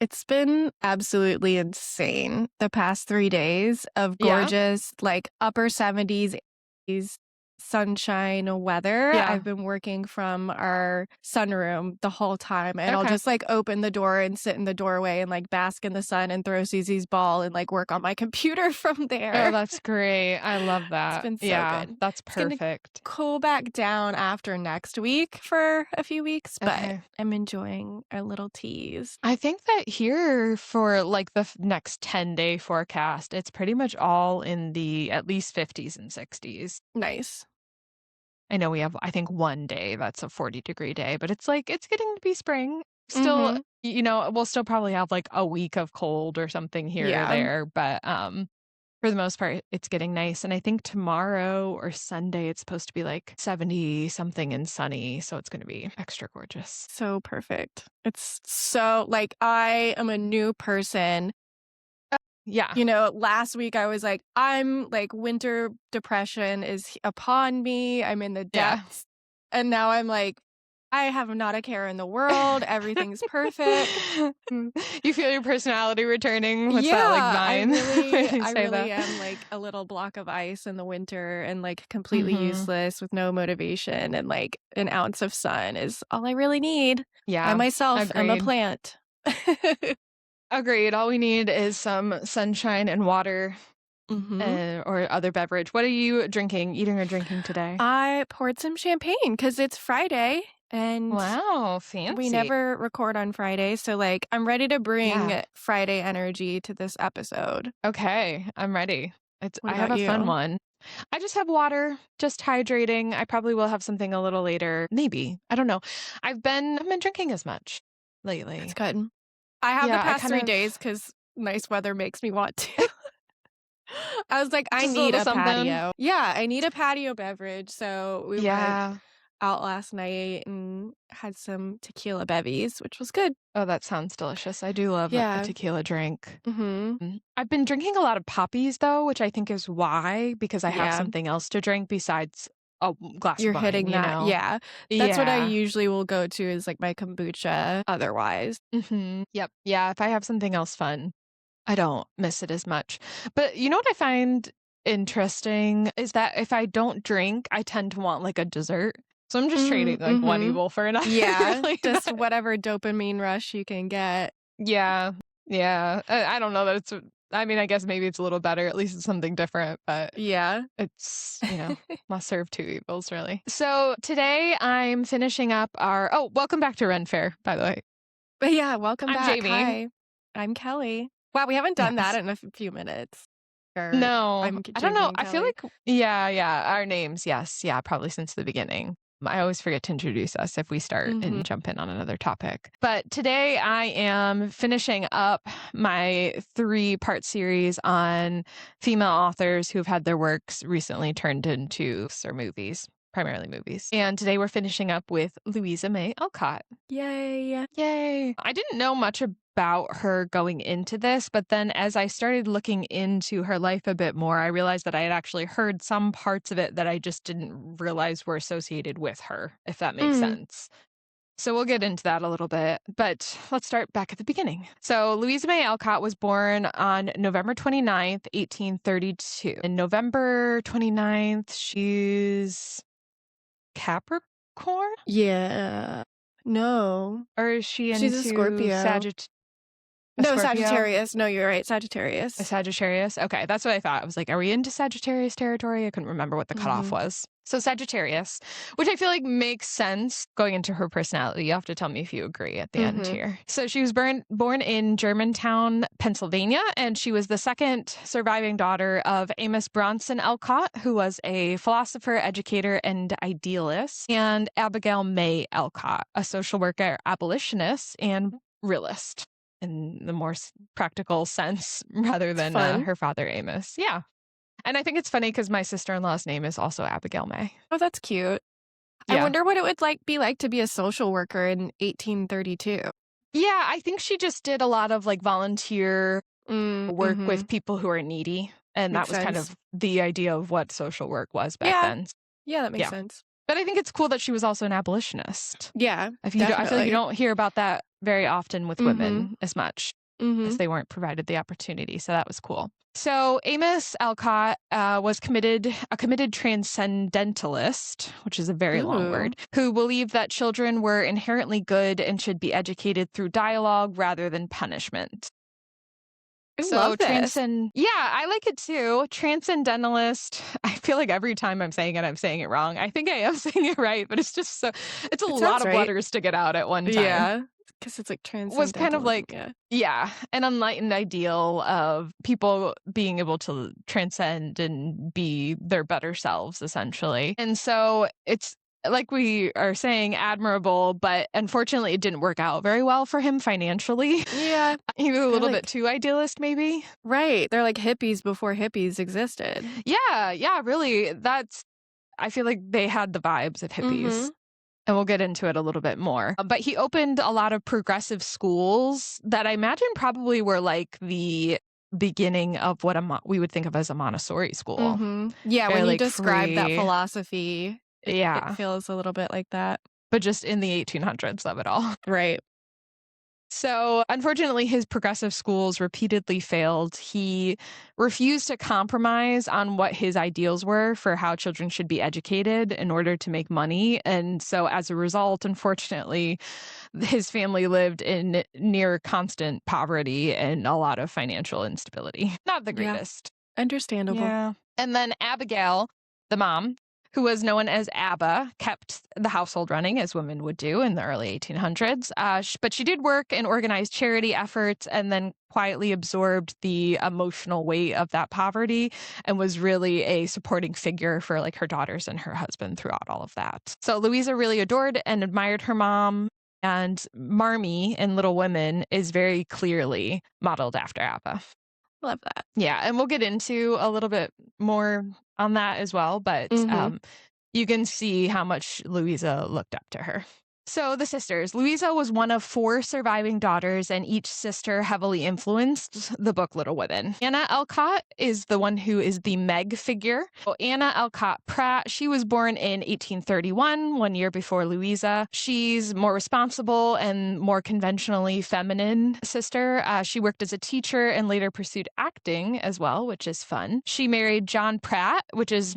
It's been absolutely insane the past 3 days of Yeah. gorgeous, like, upper 70s, 80s sunshine weather. Yeah. I've been working from our sunroom the whole time, and I'll Okay. just, like, open the door and sit in the doorway and, like, bask in the sun and throw Susie's ball and, like, work on my computer from Oh, there. that's great. I love It's that. been so Yeah, good. that's It's gonna perfect. cool back down after next week for a few weeks, but Okay. I'm enjoying our little tease. I think that here for like the next 10-day forecast, it's pretty much all in the at least 50s and 60s. Nice. I know we have, I think, one day that's a 40-degree day, but it's like it's getting to be spring. Still, Mhm. we'll still probably have like a week of cold or something here or Yeah. there, but for the most part, it's getting nice. And I think tomorrow or Sunday, it's supposed to be like 70 something and sunny. So it's going to be extra gorgeous. So perfect. It's so like I am a new person. Yeah. Last week I was like, I'm like winter depression is upon me. I'm in the Yeah. depths. And now I'm like, I have not a care in the world. Everything's perfect. You feel your personality returning? What's that like Yeah, vine? I really am like a little block of ice in the winter and like completely useless with no motivation, and like an ounce of sun is all I really need. I Yeah, myself am a agreed. plant. Agreed. All we need is some sunshine and water Mhm. or other beverage. What are you eating or drinking today? I poured some champagne because it's Friday and Wow, we fancy. never record on Friday. So, like, I'm ready to bring Yeah. Friday energy to this episode. Okay, I'm ready. What I have about a fun you? one. I just have water, just hydrating. I probably will have something a little later. Maybe. I don't know. I've been drinking as much That's lately. good. I have the Yeah, I past kind 3 of days because nice weather makes me want to. I was like, I just a need little a something. patio. Yeah, I need a patio beverage. So we went Yeah. out last night and had some tequila bevies, which was good. Oh, that sounds delicious. I do love a Yeah. tequila drink. Mm-hmm. I've been drinking a lot of poppies though, which I think is why, because I have Yeah. something else to drink besides a glass You're of wine, hitting you that. know? Yeah. That's what I Yeah. usually will go to is like my kombucha otherwise. Yep. Yeah. If I have something else fun, I don't miss it as much. But you know what I find interesting is that if I don't drink, I tend to want like a dessert. So I'm just trading like one Mm-hmm. evil for another. Yeah. Really. Just whatever dopamine rush you can get. Yeah. Yeah. I don't know that I mean, I guess maybe it's a little better. At least it's something different, but Yeah. it's, must serve two evils, really. So today I'm finishing up welcome back to Ren Fair, by the way. But yeah, welcome I'm back. Jamie. Hi. I'm Kelly. Wow, we haven't done that Yes. in a few minutes. Or No, I'm I don't know. Jamie and I feel Kelly. like, yeah, our names. Yes. Yeah, probably since the beginning. I always forget to introduce us if we start and jump in on another topic. But today I am finishing up my 3-part series on female authors who've had their works recently turned into movies, primarily movies. And today we're finishing up with Louisa May Alcott. Yay. Yay. I didn't know much about her going into this, but then as I started looking into her life a bit more, I realized that I had actually heard some parts of it that I just didn't realize were associated with her, if that makes sense. So we'll get into that a little bit, but let's start back at the beginning. So Louisa May Alcott was born on November 29th, 1832. And November 29th, she's Capricorn? Yeah. No. Or is she She's a into Scorpio. No, Scorpio? Sagittarius. No, you're right. Sagittarius. A Sagittarius? Okay, that's what I thought. I was like, are we into Sagittarius territory? I couldn't remember what the cutoff was. So Sagittarius, which I feel like makes sense going into her personality. You have to tell me if you agree at the end here. So she was born in Germantown, Pennsylvania, and she was the second surviving daughter of Amos Bronson Alcott, who was a philosopher, educator, and idealist, and Abigail May Alcott, a social worker, abolitionist, and realist in the more practical sense rather than her father Amos. Yeah. And I think it's funny because my sister-in-law's name is also Abigail May. Oh, that's cute. Yeah. I wonder what it would be to be a social worker in 1832. Yeah, I think she just did a lot of like volunteer work with people who are needy. And Makes that was kind sense. of the idea of what social work was back then. Yeah, that makes sense. But I think it's cool that she was also an abolitionist. Yeah, I feel like you don't hear about that very often with Mhm. women as much as Mhm. they weren't provided the opportunity. So that was cool. So Amos Alcott was a committed transcendentalist, which is a very long Ooh, word, who believed that children were inherently good and should be educated through dialogue rather than punishment. I love So this. yeah, I like it too. Transcendentalist. I feel like every time I'm saying it wrong. I think I am saying it right, but it's just it's a It lot sounds of right. letters to get out at one time. Yeah, because it's like Was kind of transcendentalism, like, yeah. yeah, an enlightened ideal of people being able to transcend and be their better selves, essentially. And so it's like we are saying, admirable, but unfortunately, it didn't work out very well for him financially. Yeah, He was a they're little bit like too idealist, maybe. right, they're like hippies before hippies existed. Yeah, yeah, really. I feel like they had the vibes of hippies. Mhm, And we'll get into it a little bit more. But he opened a lot of progressive schools that I imagine probably were like the beginning of what we would think of as a Montessori school. mhm. Yeah, Very when you like describe that free. philosophy, it Yeah. feels a little bit like that. But just in the 1800s of it all. Right. So, unfortunately, his progressive schools repeatedly failed. He refused to compromise on what his ideals were for how children should be educated in order to make money. And so, as a result, unfortunately, his family lived in near constant poverty and a lot of financial instability. Not the Yeah, greatest. understandable. Yeah. And then Abigail, the mom, who was known as Abba, kept the household running as women would do in the early 1800s. But she did work and organize charity efforts and then quietly absorbed the emotional weight of that poverty and was really a supporting figure for like her daughters and her husband throughout all of that. So Louisa really adored and admired her mom. And Marmee in Little Women is very clearly modeled after Abba. Love that. Yeah, and we'll get into a little bit more on that as well, but Mhm. you can see how much Louisa looked up to her. So, the sisters. Louisa was one of 4 surviving daughters, and each sister heavily influenced the book Little Women. Anna Alcott is the one who is the Meg figure. So Anna Alcott Pratt, she was born in 1831, 1 year before Louisa. She's more responsible and more conventionally feminine sister. She worked as a teacher and later pursued acting as well, which is fun. She married John Pratt, which is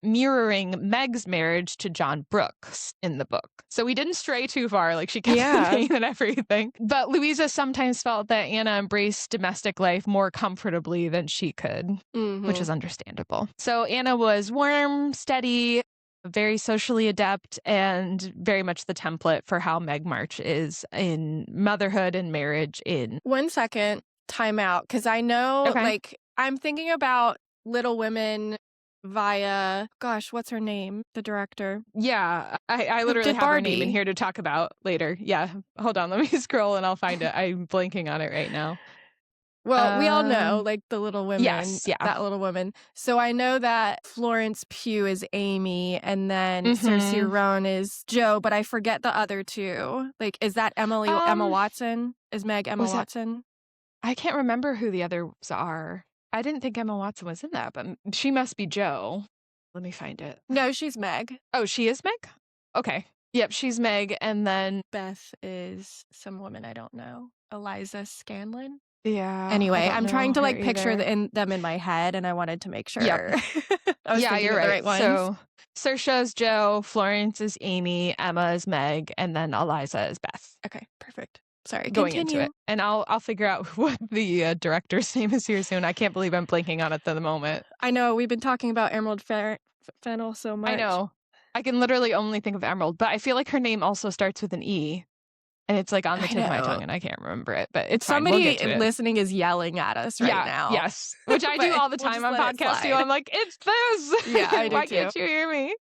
mirroring Meg's marriage to John Brooks in the book. So we didn't stray too far. Like she kept the Yeah. name and everything. But Louisa sometimes felt that Anna embraced domestic life more comfortably than she could, which Mhm. is understandable. So Anna was warm, steady, very socially adept, and very much the template for how Meg March is in motherhood and marriage in. 1 second, time out, 'cause I know, Okay. like, I'm thinking about Little Women via gosh, what's her name? The director. Yeah, I Who literally did have her name in Barbie. here to talk about later. Yeah, hold on, let me scroll and I'll find it. I'm blanking on it right now. Well, we all know, Um, like, the Little Women, yes, yeah. that Little Woman. So I know that Florence Pugh is Amy, and then Saoirse Mhm. Ronan is Jo, but I forget the other 2. Like, is that Emma Um, Watson? Is Meg Emma was that Watson? I can't remember who the others are. I didn't think Emma Watson was in that, but she must be Jo. Let me find it. No, she's Meg. Oh, she is Meg? Okay. Yep, she's Meg, and then Beth is some woman I don't know. Eliza Scanlon? yeah, I Anyway, don't I'm know trying to, her like, picture either. them in my head, and I wanted to make Yep. sure I was Yeah, thinking you're of the right. right ones. So Saoirse is Jo, Florence is Amy, Emma is Meg, and then Eliza is Beth. Okay, perfect. Sorry, Going into it, continue. and I'll figure out what the director's name is here soon. I can't believe I'm blanking on it at the moment. I know, we've been talking about Emerald Fennel so I much. know. I can literally only think of Emerald, but I feel like her name also starts with an E, and it's like on the I tip of my know. tongue, and I can't remember it, but it's fine. We'll Somebody get to it. listening is yelling at us right Yeah, now, yes, which I do but all the we'll time just on let it podcasts too. slide. I'm like, it's this. Yeah, I do Why too. can't you hear me?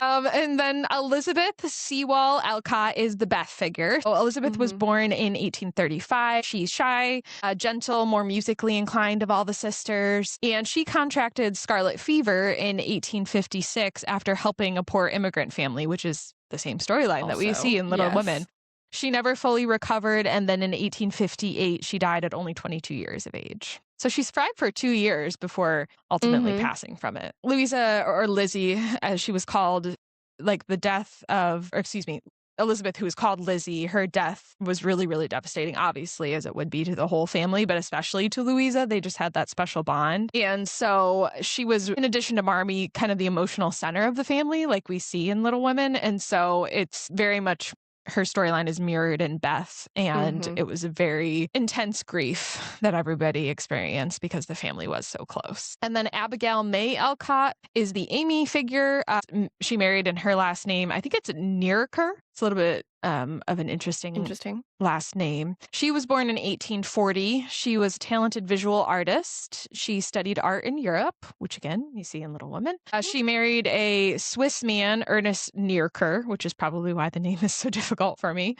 And then Elizabeth Sewall Alcott is the Beth figure. So Elizabeth was Mhm. born in 1835. She's shy, gentle, more musically inclined of all the sisters, and she contracted scarlet fever in 1856 after helping a poor immigrant family, which is the same storyline that we see Also, in Little Women. yes. She never fully recovered, and then in 1858, she died at only 22 years of age. So she thrived for 2 years before ultimately Mhm. passing from it. Louisa, or Lizzie, as she was called, like the death of, or excuse me, Elizabeth, who was called Lizzie, her death was really, really devastating, obviously, as it would be to the whole family, but especially to Louisa. They just had that special bond. And so she was, in addition to Marmee, kind of the emotional center of the family, like we see in Little Women. And so it's very much her storyline is mirrored in Beth, and it was a very intense grief that everybody experienced because the family was so close. And then Abigail May Alcott is the Amy figure. She married in her last name, I think it's Nearker. It's a little bit of an interesting last name. She was born in 1840. She was a talented visual artist. She studied art in Europe, which again, you see in Little Women. She married a Swiss man, Ernest Nearker, which is probably why the name is so difficult for me.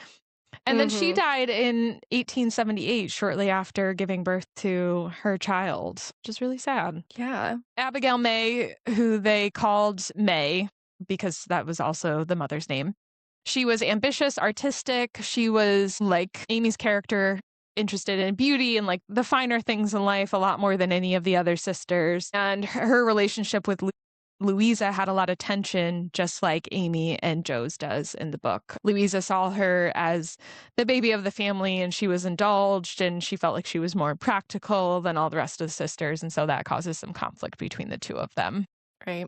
And then she died in 1878, shortly after giving birth to her child, which is really sad. Yeah. Abigail May, who they called May, because that was also the mother's name. She was ambitious, artistic. She was, like Amy's character, interested in beauty and like the finer things in life a lot more than any of the other sisters. And her relationship with Louisa had a lot of tension, just like Amy and Jo's does in the book. Louisa saw her as the baby of the family, and she was indulged, and she felt like she was more practical than all the rest of the sisters. And so that causes some conflict between the two of them. Right.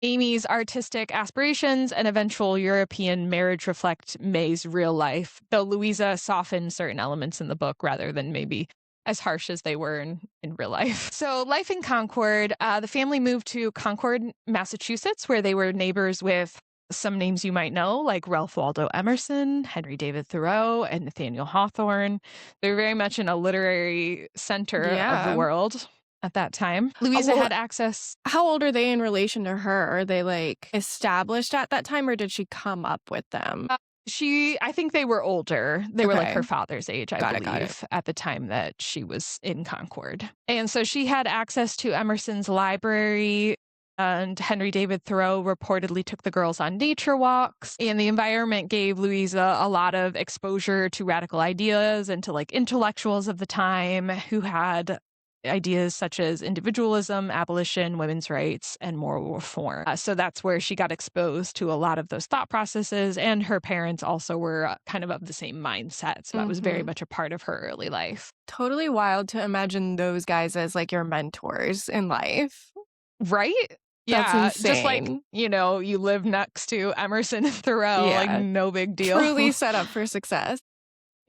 Amy's artistic aspirations and eventual European marriage reflect May's real life, though Louisa softened certain elements in the book rather than maybe as harsh as they were in real life. So life in Concord, the family moved to Concord, Massachusetts, where they were neighbors with some names you might know, like Ralph Waldo Emerson, Henry David Thoreau, and Nathaniel Hawthorne. They were very much in a literary center of the world at that time. Louisa had access. How old are they in relation to her? Are they like established at that time, or did she come up with them? I think they were older. They were like her father's age, I believe, at the time that she was in Concord. And so she had access to Emerson's library, and Henry David Thoreau reportedly took the girls on nature walks. And the environment gave Louisa a lot of exposure to radical ideas and to like intellectuals of the time who had ideas such as individualism, abolition, women's rights, and moral reform. So that's where she got exposed to a lot of those thought processes. And her parents also were kind of the same mindset. So that was very much a part of her early life. Totally wild to imagine those guys as like your mentors in life. Right? That's insane. Just like, you live next to Emerson and Thoreau, like no big deal. Truly set up for success.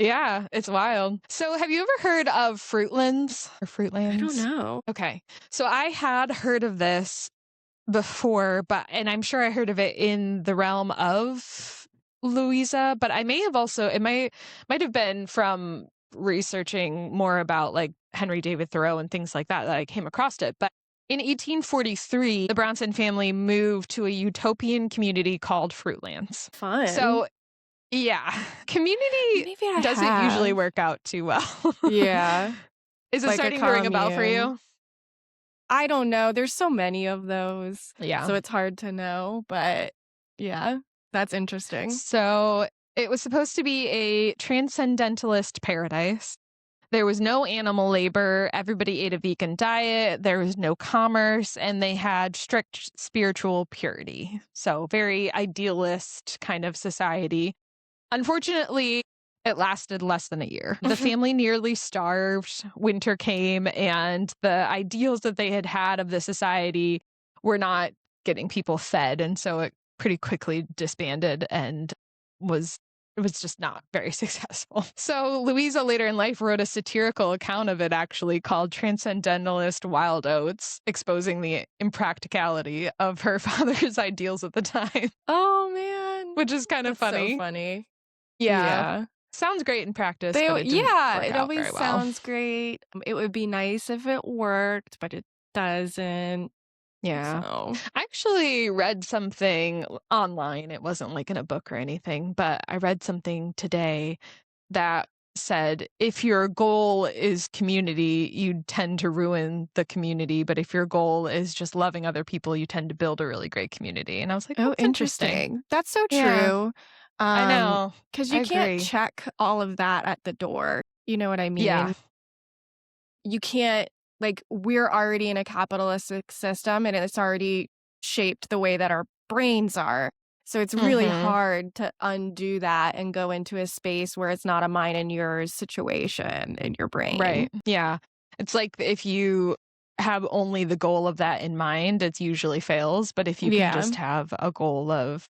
Yeah, it's wild. So have you ever heard of Fruitlands or Fruitlands? I don't know. Okay. So I had heard of this before, and I'm sure I heard of it in the realm of Louisa, but I may have also, it might have been from researching more about like Henry David Thoreau and things like that I came across it. But in 1843, the Bronson family moved to a utopian community called Fruitlands. Fun. So yeah, community doesn't usually work out too well. Yeah. Is it like starting to ring a bell for you? I don't know. There's so many of those. Yeah. So it's hard to know, but yeah, that's interesting. So it was supposed to be a transcendentalist paradise. There was no animal labor. Everybody ate a vegan diet. There was no commerce, and they had strict spiritual purity. So very idealist kind of society. Unfortunately, it lasted less than a year. The family nearly starved. Winter came, and the ideals that they had had of the society were not getting people fed. And so it pretty quickly disbanded and it was just not very successful. So Louisa later in life wrote a satirical account of it, actually, called Transcendentalist Wild Oats, exposing the impracticality of her father's ideals at the time. Oh, man. Which is kind of funny. So funny. Yeah. Sounds great in practice, but it always sounds great. It would be nice if it worked, but it doesn't. Yeah. So. I actually read something online. It wasn't like in a book or anything, but I read something today that said if your goal is community, you tend to ruin the community. But if your goal is just loving other people, you tend to build a really great community. And I was like, oh, interesting. That's so true. I know. Because you can't check all of that at the door. You know what I mean? Yeah. You can't, like, we're already in a capitalistic system and it's already shaped the way that our brains are. So it's really hard to undo that and go into a space where it's not a mine and yours situation in your brain. Right. Yeah. It's like if you have only the goal of that in mind, it usually fails. But if you can Yeah. just have a goal of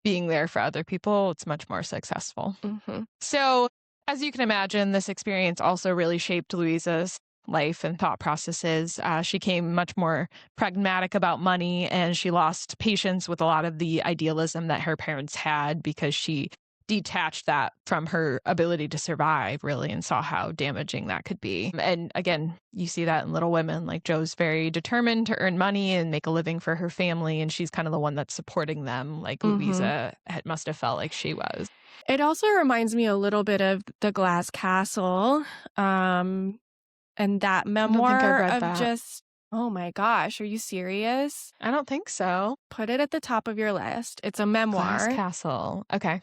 being there for other people, it's much more successful. Mhm. So, as you can imagine, this experience also really shaped Louisa's life and thought processes. She became much more pragmatic about money, and she lost patience with a lot of the idealism that her parents had because she detached that from her ability to survive, really, and saw how damaging that could be. And again, you see that in Little Women. Like, Jo's very determined to earn money and make a living for her family, and she's kind of the one that's supporting them, like Mhm. Louisa must have felt like she was. It also reminds me a little bit of The Glass Castle, um, and that I don't think I've memoir read of that. just oh my gosh, are you serious? I don't think so. Put it at the top of your list. It's a Glass memoir. Castle. Okay.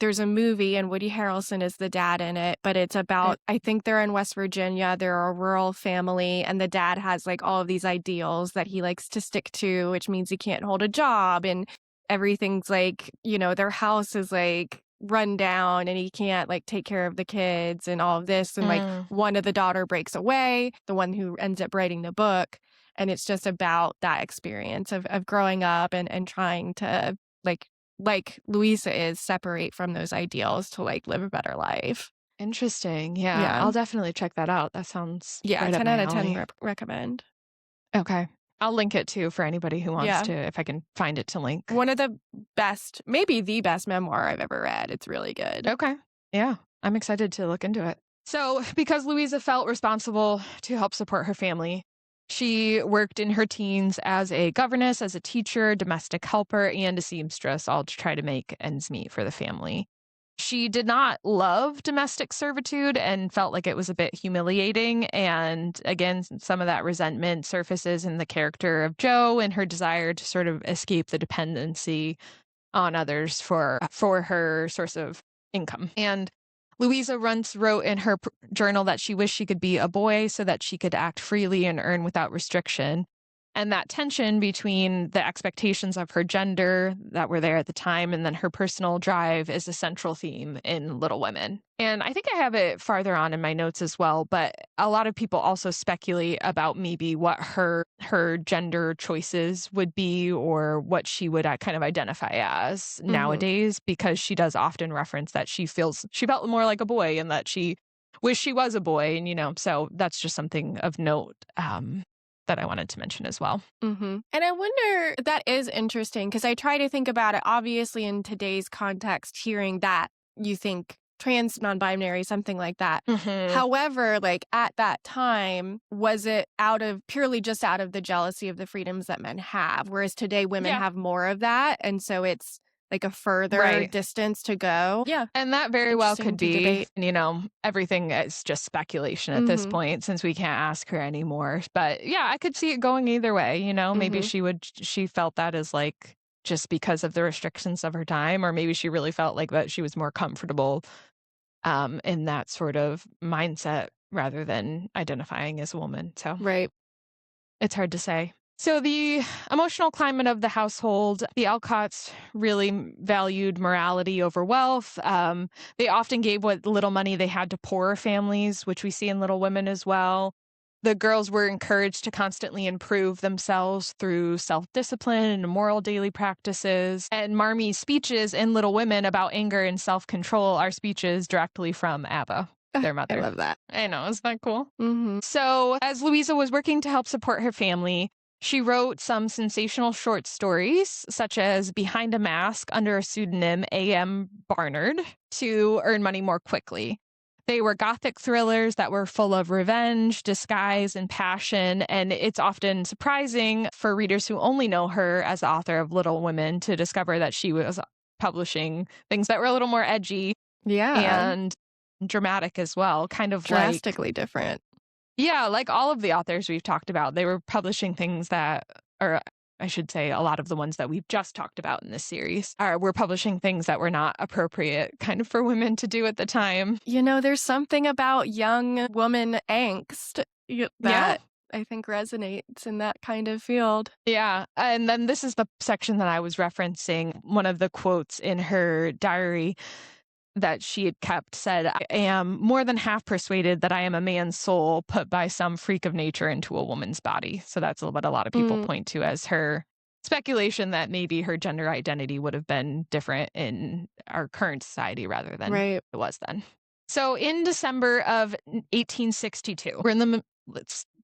There's a movie and Woody Harrelson is the dad in it, but it's Eh, about I think they're in West Virginia, they're a rural family, and the dad has, like, all of these ideals that he likes to stick to, which means he can't hold a job, and everything's, like, their house is, like, run down, and he can't, like, take care of the kids and all of this, and, like, mm, one of the daughter breaks away, the one who ends up writing the book, and it's just about that experience of growing up and trying to, like Louisa is, separate from those ideals to, like, live a better life. interesting. Yeah, Yeah. I'll definitely check that out. That sounds Yeah, right up 10 my out of 10 alley. recommend. Okay. I'll link it too for anybody who wants Yeah. to, if I can find it to link. One of the best, maybe the best memoir I've ever read. It's really good. Okay. Yeah, I'm excited to look into it. So, because Louisa felt responsible to help support her family, she worked in her teens as a governess, as a teacher, domestic helper, and a seamstress, all to try to make ends meet for the family. She did not love domestic servitude and felt like it was a bit humiliating. And again, some of that resentment surfaces in the character of Jo and her desire to sort of escape the dependency on others for her source of income. And Louisa once wrote in her journal that she wished she could be a boy so that she could act freely and earn without restriction. And that tension between the expectations of her gender that were there at the time and then her personal drive is a central theme in Little Women. And I think I have it farther on in my notes as well, but a lot of people also speculate about maybe what her gender choices would be or what she would kind of identify as Mhm. nowadays, because she does often reference that she felt more like a boy and that she wished she was a boy. And, so that's just something of note that I wanted to mention as well. Mhm. And I wonder that is interesting because I try to think about it, obviously, in today's context, hearing that you think trans, non-binary, something like that. Hmm. However, like, at that time, was it purely just out of the jealousy of the freedoms that men have? Whereas today, women Yeah, have more of that, and so it's, like, a further right. distance to go. Yeah, And that it's very well interesting could to be, debate. everything is just speculation at this Mhm. point since we can't ask her anymore. But yeah, I could see it going either way, maybe Mhm. she felt that as like just because of the restrictions of her time, or maybe she really felt like that she was more comfortable in that sort of mindset rather than identifying as a woman. So Right. it's hard to say. So, the emotional climate of the household, the Alcotts really valued morality over wealth. They often gave what little money they had to poorer families, which we see in Little Women as well. The girls were encouraged to constantly improve themselves through self discipline and moral daily practices. And Marmee's speeches in Little Women about anger and self control are speeches directly from Abba, their I mother. love that. I know, isn't that cool? Mhm. So, as Louisa was working to help support her family, she wrote some sensational short stories, such as Behind a Mask under a pseudonym A.M. Barnard, to earn money more quickly. They were gothic thrillers that were full of revenge, disguise, and passion, and it's often surprising for readers who only know her as the author of Little Women to discover that she was publishing things that were a little more edgy Yeah. and dramatic as well, kind of like Drastically different. yeah, like all of the authors we've talked about, they were publishing things that or I should say a lot of the ones that we've just talked about in this series were publishing things that were not appropriate kind of for women to do at the time. There's something about young woman angst Yeah. that I think resonates in that kind of field. Yeah. And then this is the section that I was referencing. One of the quotes in her diary that she had kept said, "I am more than half persuaded that I am a man's soul put by some freak of nature into a woman's body." So that's what a lot of people point to as her speculation that maybe her gender identity would have been different in our current society rather than it was then. So in December of 1862, we're in the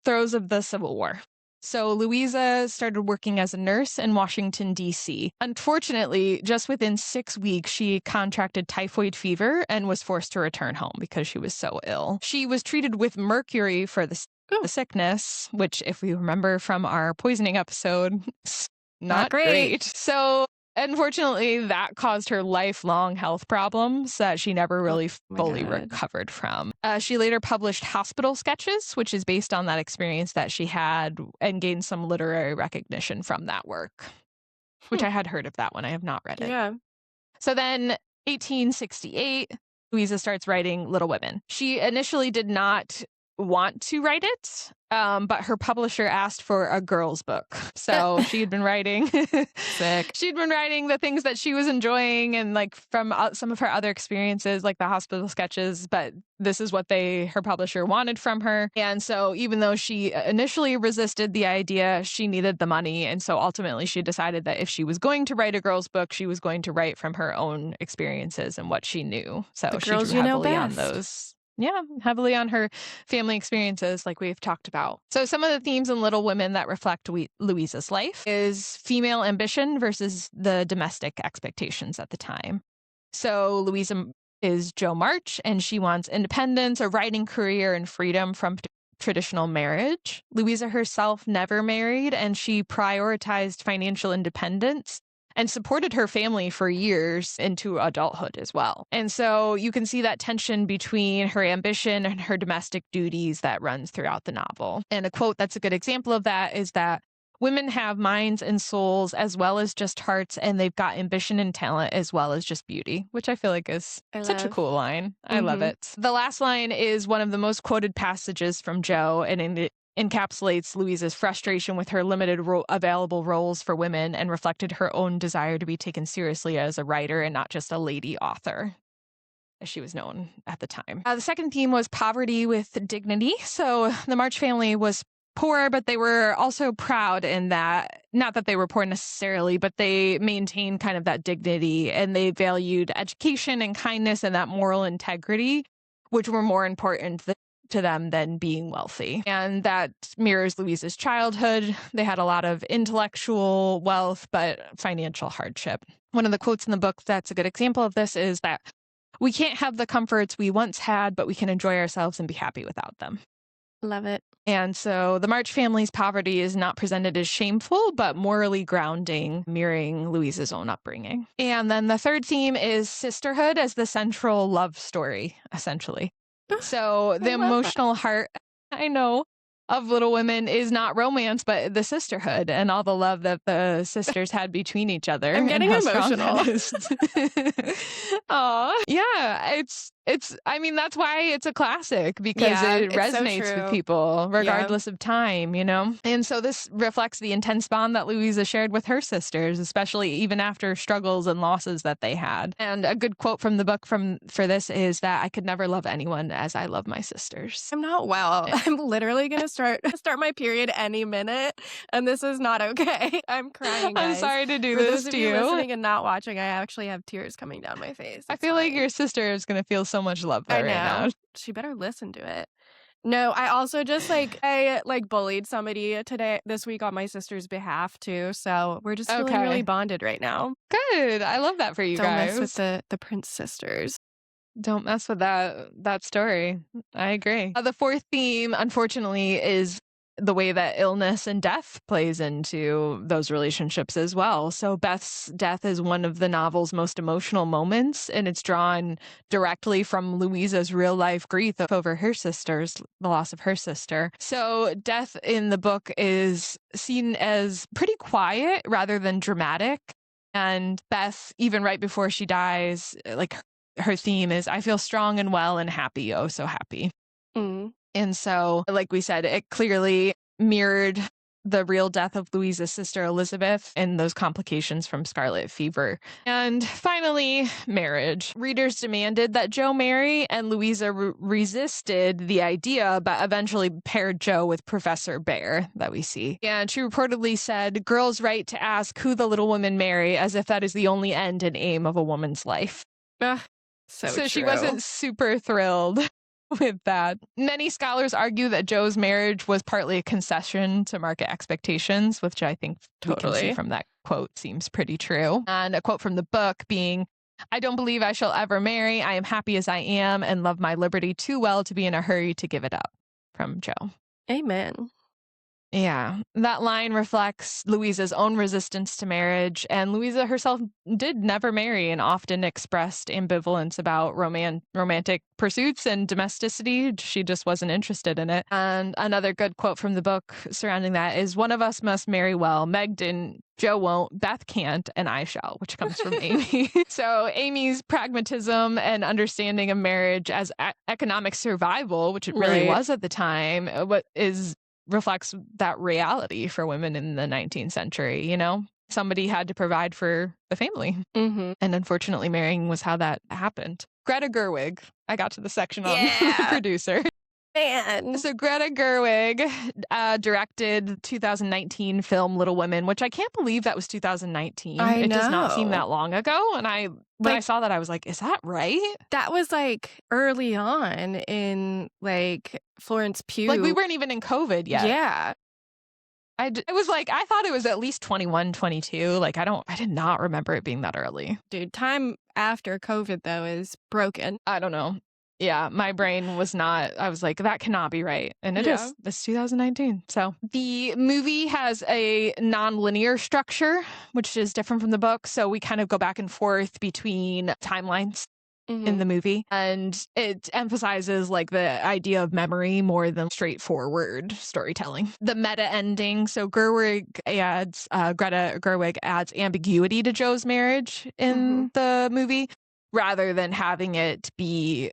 throes of the Civil War. So Louisa started working as a nurse in Washington, D.C. Unfortunately, just within 6 weeks, she contracted typhoid fever and was forced to return home because she was so ill. She was treated with mercury for the sickness, which, if we remember from our poisoning episode, not great. So unfortunately, that caused her lifelong health problems that she never really fully recovered from. She later published Hospital Sketches, which is based on that experience that she had and gained some literary recognition from that work, which I had heard of that one. I have not read it. Yeah. So then 1868, Louisa starts writing Little Women. She initially did not want to write it, but her publisher asked for a girl's book. So she had been writing she'd been writing the things that she was enjoying and like from some of her other experiences, like the hospital sketches, but this is what her publisher wanted from her. And so even though she initially resisted the idea, she needed the money. And so ultimately she decided that if she was going to write a girl's book, she was going to write from her own experiences and what she knew. So she drew heavily on those. Yeah, heavily on her family experiences, like we've talked about. So some of the themes in Little Women that reflect Louisa's life is female ambition versus the domestic expectations at the time. So Louisa is Jo March, and she wants independence, a writing career, and freedom from traditional marriage. Louisa herself never married, and she prioritized financial independence and supported her family for years into adulthood as well. And so you can see that tension between her ambition and her domestic duties that runs throughout the novel. And a quote that's a good example of that is that women have minds and souls as well as just hearts, and they've got ambition and talent as well as just beauty, which I feel like is such a cool line. I love it. The last line is one of the most quoted passages from Jo, and it encapsulates Louisa's frustration with her limited available roles for women and reflected her own desire to be taken seriously as a writer and not just a lady author, as she was known at the time. The second theme was poverty with dignity. So the March family was poor, but they were also proud in that, not that they were poor necessarily, but they maintained kind of that dignity, and they valued education and kindness and that moral integrity, which were more important to them than being wealthy. And that mirrors Louisa's childhood. They had a lot of intellectual wealth, but financial hardship. One of the quotes in the book that's a good example of this is that we can't have the comforts we once had, but we can enjoy ourselves and be happy without them. Love it. And so the March family's poverty is not presented as shameful, but morally grounding, mirroring Louisa's own upbringing. And then the third theme is sisterhood as the central love story, essentially. So the emotional heart, I know, of Little Women is not romance, but the sisterhood and all the love that the sisters had between each other. I'm getting emotional. Aw. Yeah, I mean, that's why it's a classic, because it resonates with people regardless of time, you know? And so this reflects the intense bond that Louisa shared with her sisters, especially even after struggles and losses that they had. And a good quote from the book for this is that I could never love anyone as I love my sisters. I'm not well. I'm literally going to start my period any minute, and this is not okay. I'm crying, guys. I'm sorry to do For this those of to you you. listening and not watching, I actually have tears coming down my face. I feel like your sister is going to feel so much love there right now. She better listen to it. No, I also just I bullied somebody this week on my sister's behalf too. So we're just feeling really bonded right now. Good. I love that for you Don't guys. mess with the Prince sisters. Don't mess with that story. I agree. The fourth theme, unfortunately, is the way that illness and death plays into those relationships as well. So Beth's death is one of the novel's most emotional moments, and it's drawn directly from Louisa's real life grief over the loss of her sister. So death in the book is seen as pretty quiet rather than dramatic. And Beth, even right before she dies, like her theme is, I feel strong and well and happy, oh so happy. Mm. And so, like we said, it clearly mirrored the real death of Louisa's sister Elizabeth and those complications from scarlet fever. And finally, marriage. Readers demanded that Jo marry, and Louisa resisted the idea, but eventually paired Jo with Professor Bear that we see. And she reportedly said, "Girls' right to ask who the little women marry, as if that is the only end and aim of a woman's life." So she true. wasn't super thrilled with that. Many scholars argue that Jo's marriage was partly a concession to market expectations, which I think we can see from that quote seems pretty true. And a quote from the book being, "I don't believe I shall ever marry. I am happy as I am and love my liberty too well to be in a hurry to give it up," from Jo. Amen. Yeah, that line reflects Louisa's own resistance to marriage, and Louisa herself did never marry and often expressed ambivalence about romantic pursuits and domesticity. She just wasn't interested in it. And another good quote from the book surrounding that is, "One of us must marry well. Meg didn't, Jo won't, Beth can't, and I shall," which comes from Amy. So Amy's pragmatism and understanding of marriage as economic survival, which it really was at the time, reflects that reality for women in the 19th century. You know, somebody had to provide for the family. And unfortunately, marrying was how that happened. Greta Gerwig. I got to the section on the producer. Man. So Greta Gerwig directed the 2019 film Little Women, which I can't believe that was 2019. It does not seem that long ago. And when I saw that, I was like, is that right? That was like early on in like Florence Pugh. Like we weren't even in COVID yet. Yeah. It was like, I thought it was at least 21, 22. Like I did not remember it being that early. Dude, time after COVID though is broken. I don't know. Yeah, my brain was not, I was like, that cannot be right. And it is. It's 2019. So the movie has a non-linear structure, which is different from the book. So we kind of go back and forth between timelines in the movie. And it emphasizes like the idea of memory more than straightforward storytelling. The meta ending. So Greta Gerwig adds ambiguity to Jo's marriage in the movie rather than having it be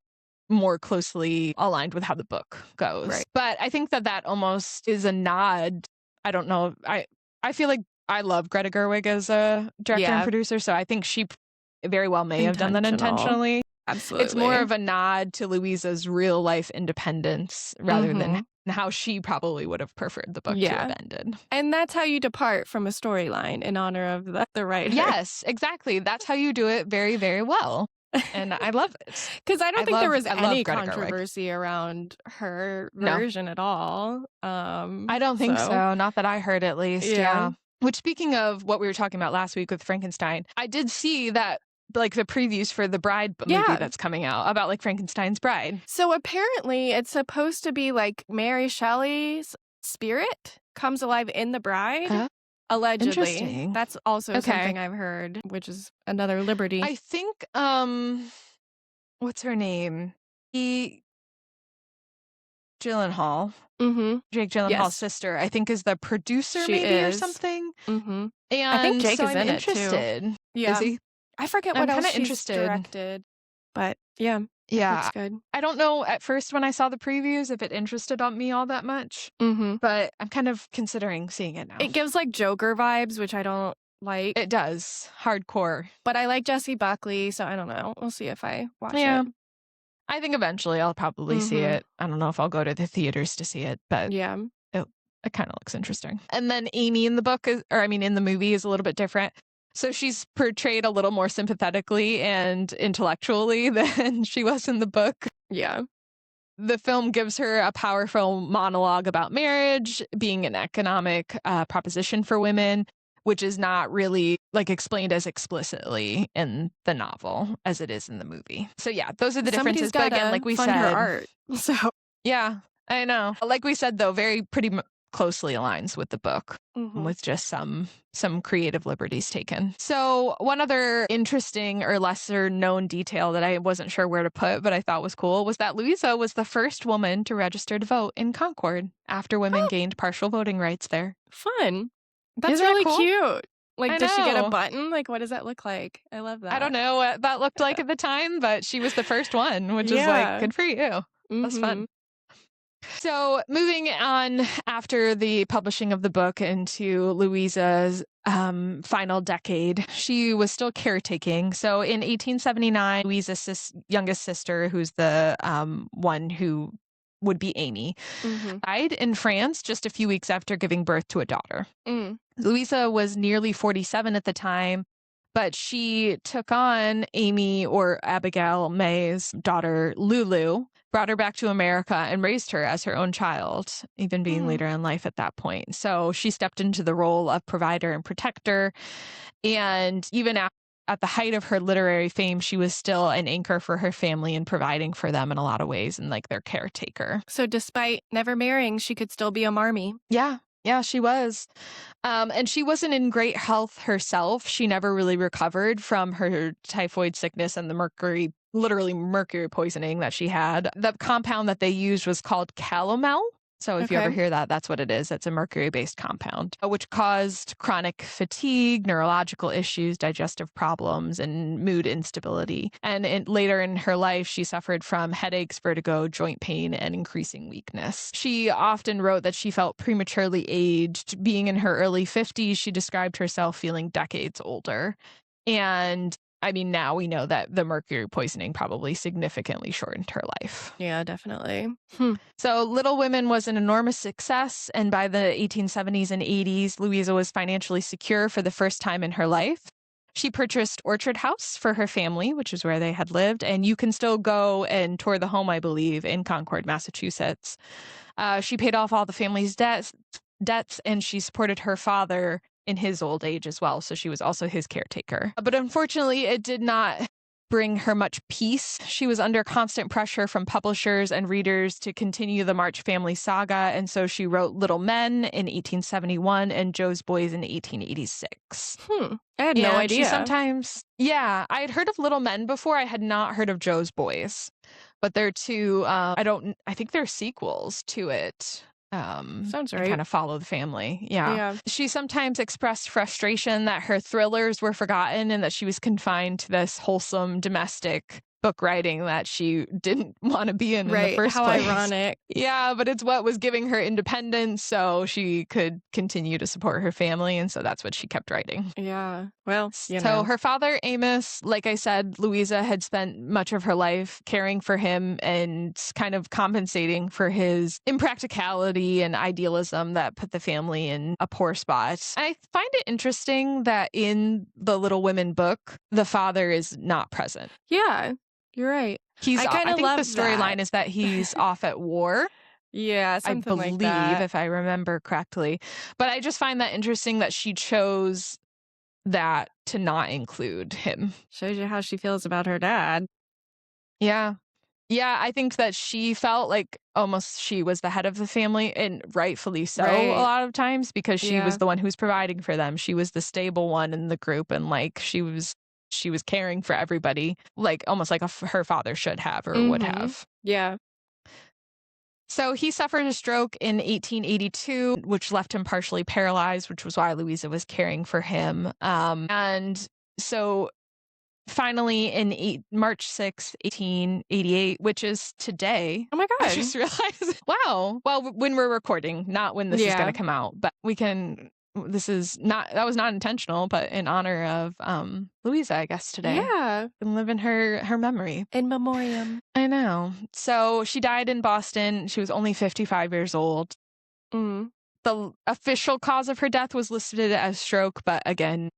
more closely aligned with how the book goes. Right. But I think that almost is a nod. I don't know. I feel like I love Greta Gerwig as a director and producer, so I think she very well may have done that intentionally. Absolutely. It's more of a nod to Louisa's real life independence rather than how she probably would have preferred the book to have ended. And that's how you depart from a storyline in honor of the writer. Yes, exactly. That's how you do it very, very well. And I love it. Because I don't think there was any controversy around her version at all. I don't think so. Not that I heard, at least. Yeah. Which, speaking of what we were talking about last week with Frankenstein, I did see that, like, the previews for the Bride movie that's coming out about, like, Frankenstein's bride. So apparently it's supposed to be like Mary Shelley's spirit comes alive in the Bride. Allegedly. Interesting. That's also something I've heard, which is another liberty. I think, what's her name? Jake Gyllenhaal's sister, I think, is the producer or something. And I think Jake is in interested. It too. Yeah. Is he? I forget what else she's directed. But yeah. Yeah. That's good. I don't know at first when I saw the previews if it interested me all that much. But I'm kind of considering seeing it now. It gives like Joker vibes, which I don't like. It does. Hardcore. But I like Jessie Buckley, so I don't know. We'll see if I watch it. I think eventually I'll probably see it. I don't know if I'll go to the theaters to see it, but it kind of looks interesting. And then Amy in the movie is a little bit different. So she's portrayed a little more sympathetically and intellectually than she was in the book. Yeah. The film gives her a powerful monologue about marriage being an economic proposition for women, which is not really like explained as explicitly in the novel as it is in the movie. So yeah, those are the differences. But again, like we said, her art. So yeah, I know. Like we said, though, very pretty closely aligns with the book, with just some creative liberties taken. So one other interesting or lesser known detail that I wasn't sure where to put, but I thought was cool, was that Louisa was the first woman to register to vote in Concord after women gained partial voting rights there. Fun. That's Isn't really that cool? Cute. Like, does she get a know. button? Like, what does that look like? I love that. I don't know what that looked like at the time, but she was the first one, which is like, good for you. That's fun. So moving on after the publishing of the book into Louisa's final decade, she was still caretaking. So in 1879, Louisa's youngest sister, who's the one who would be Amy, died in France just a few weeks after giving birth to a daughter. Louisa was nearly 47 at the time, but she took on Amy, or Abigail May's daughter, Lulu, brought her back to America and raised her as her own child, even being later in life at that point. So she stepped into the role of provider and protector. And even at the height of her literary fame, she was still an anchor for her family and providing for them in a lot of ways and like their caretaker. So despite never marrying, she could still be a marmee. Yeah. Yeah, she was. And she wasn't in great health herself. She never really recovered from her typhoid sickness and the literally mercury poisoning that she had. The compound that they used was called calomel. So if you ever hear that, that's what it is. It's a mercury-based compound, which caused chronic fatigue, neurological issues, digestive problems, and mood instability. And later in her life, she suffered from headaches, vertigo, joint pain, and increasing weakness. She often wrote that she felt prematurely aged. Being in her early 50s, she described herself feeling decades older. And I mean, now we know that the mercury poisoning probably significantly shortened her life. Yeah, definitely. So Little Women was an enormous success, and by the 1870s and 80s, Louisa was financially secure for the first time in her life. She purchased Orchard House for her family, which is where they had lived, and you can still go and tour the home, I believe, in Concord, Massachusetts. She paid off all the family's debts, and she supported her father in his old age as well, so she was also his caretaker. But unfortunately, it did not bring her much peace. She was under constant pressure from publishers and readers to continue the March family saga, and so she wrote Little Men in 1871 and Jo's Boys in 1886. I had no idea. I had heard of Little Men before. I had not heard of Jo's Boys, but they're two, I think they're sequels to it. Sounds right. Kind of follow the family. Yeah. She sometimes expressed frustration that her thrillers were forgotten and that she was confined to this wholesome domestic book writing that she didn't want to be in the first place. How ironic. Yeah, but it's what was giving her independence, so she could continue to support her family, and so that's what she kept writing. Yeah. Well, So her father, Amos, like I said, Louisa had spent much of her life caring for him and kind of compensating for his impracticality and idealism that put the family in a poor spot. I find it interesting that in the Little Women book, the father is not present. Yeah. You're right. I think the storyline is that he's off at war. Yeah, something like that. I believe, if I remember correctly. But I just find that interesting that she chose that to not include him. Shows you how she feels about her dad. Yeah. Yeah, I think that she felt like almost she was the head of the family, and rightfully so a lot of times, because she was the one who's providing for them. She was the stable one in the group, and like she was caring for everybody, like almost like her father should have or would have. Yeah. So he suffered a stroke in 1882, which left him partially paralyzed, which was why Louisa was caring for him. And so finally in March 6th, 1888, which is today. Oh my gosh. I just realized, wow. Well, when we're recording, not when this is going to come out, but that was not intentional, but in honor of Louisa, I guess, today. Yeah. And live in her memory. In memoriam. I know. So she died in Boston. She was only 55 years old. The official cause of her death was listed as stroke, but again,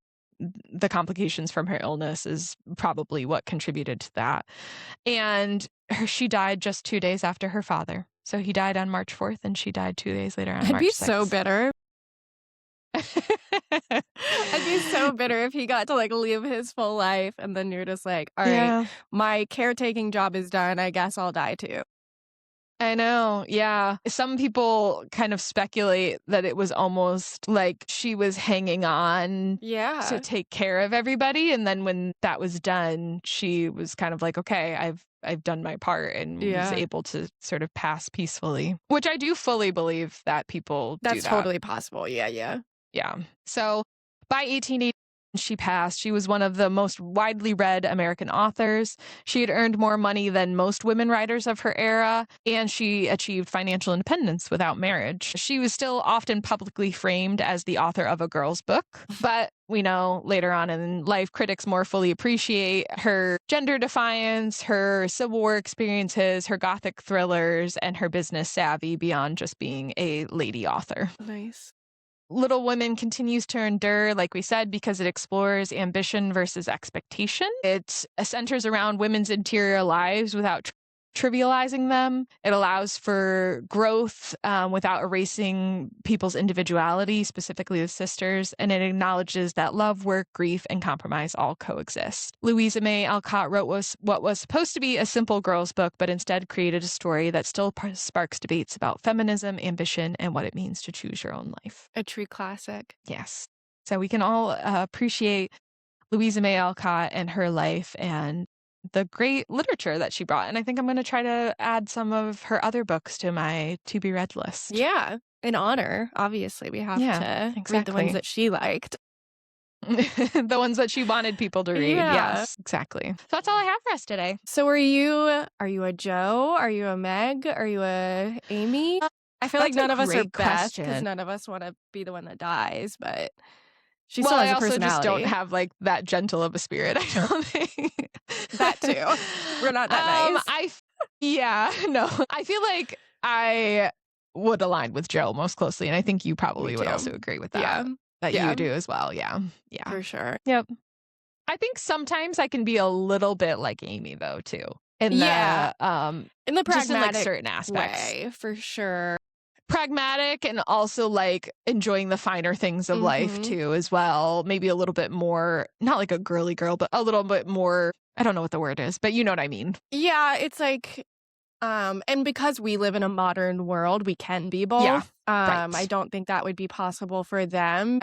the complications from her illness is probably what contributed to that. And she died just 2 days after her father. So he died on March 4th, and she died 2 days later on March 6th. I'd be so bitter. I'd be so bitter if he got to like live his full life and then you're just like, all right, my caretaking job is done. I guess I'll die too. I know. Yeah. Some people kind of speculate that it was almost like she was hanging on to take care of everybody. And then when that was done, she was kind of like, okay, I've done my part, and was able to sort of pass peacefully, which I do fully believe that people do that. That's totally possible. Yeah. Yeah. So by 1880, she passed. She was one of the most widely read American authors. She had earned more money than most women writers of her era, and she achieved financial independence without marriage. She was still often publicly framed as the author of a girl's book, but we know later on in life, critics more fully appreciate her gender defiance, her Civil War experiences, her Gothic thrillers, and her business savvy beyond just being a lady author. Nice. Little Women continues to endure, like we said, because it explores ambition versus expectation. It centers around women's interior lives without trivializing them. It allows for growth without erasing people's individuality, specifically the sisters, and it acknowledges that love, work, grief, and compromise all coexist. Louisa May Alcott wrote what was supposed to be a simple girl's book, but instead created a story that still sparks debates about feminism, ambition, and what it means to choose your own life. A true classic. Yes. So we can all appreciate Louisa May Alcott and her life and the great literature that she brought. And I think I'm going to try to add some of her other books to my to-be-read list. Yeah, in honor. Obviously, we have to read the ones that she liked. The ones that she wanted people to read. Yeah. Yes, exactly. So that's all I have for us today. So are you a Jo? Are you a Meg? Are you a Amy? I feel like none of us are Beth because none of us want to be the one that dies, but she still has a personality. I also just don't have like that gentle of a spirit, I don't think. That too. We're not that nice. I feel like I would align with Jo most closely, and I think you probably would also agree with that. Yeah. That you do as well. Yeah. For sure. Yep. I think sometimes I can be a little bit like Amy though too. In the pragmatic just in like certain aspects. Way, for sure. Pragmatic and also like enjoying the finer things of life too as well. Maybe a little bit more, not like a girly girl, but a little bit more, I don't know what the word is, but you know what I mean. Yeah, it's like and because we live in a modern world, we can be both. Yeah, right. I don't think that would be possible for them.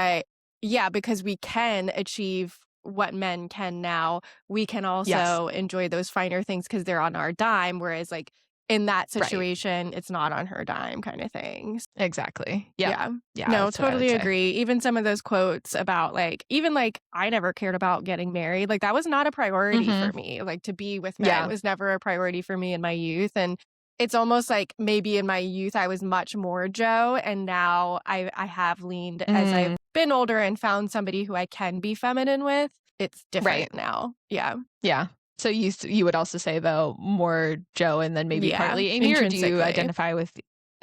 Because we can achieve what men can now, we can also enjoy those finer things because they're on our dime, whereas like in that situation, it's not on her dime kind of thing. Exactly. Yeah. No, totally agree. Even some of those quotes about like, even like, I never cared about getting married. Like that was not a priority for me. Like to be with men was never a priority for me in my youth. And it's almost like maybe in my youth, I was much more Jo. And now I have leaned as I've been older and found somebody who I can be feminine with. It's different now. Yeah. Yeah. So you would also say though more Jo and then maybe partly Amy, or do you identify with?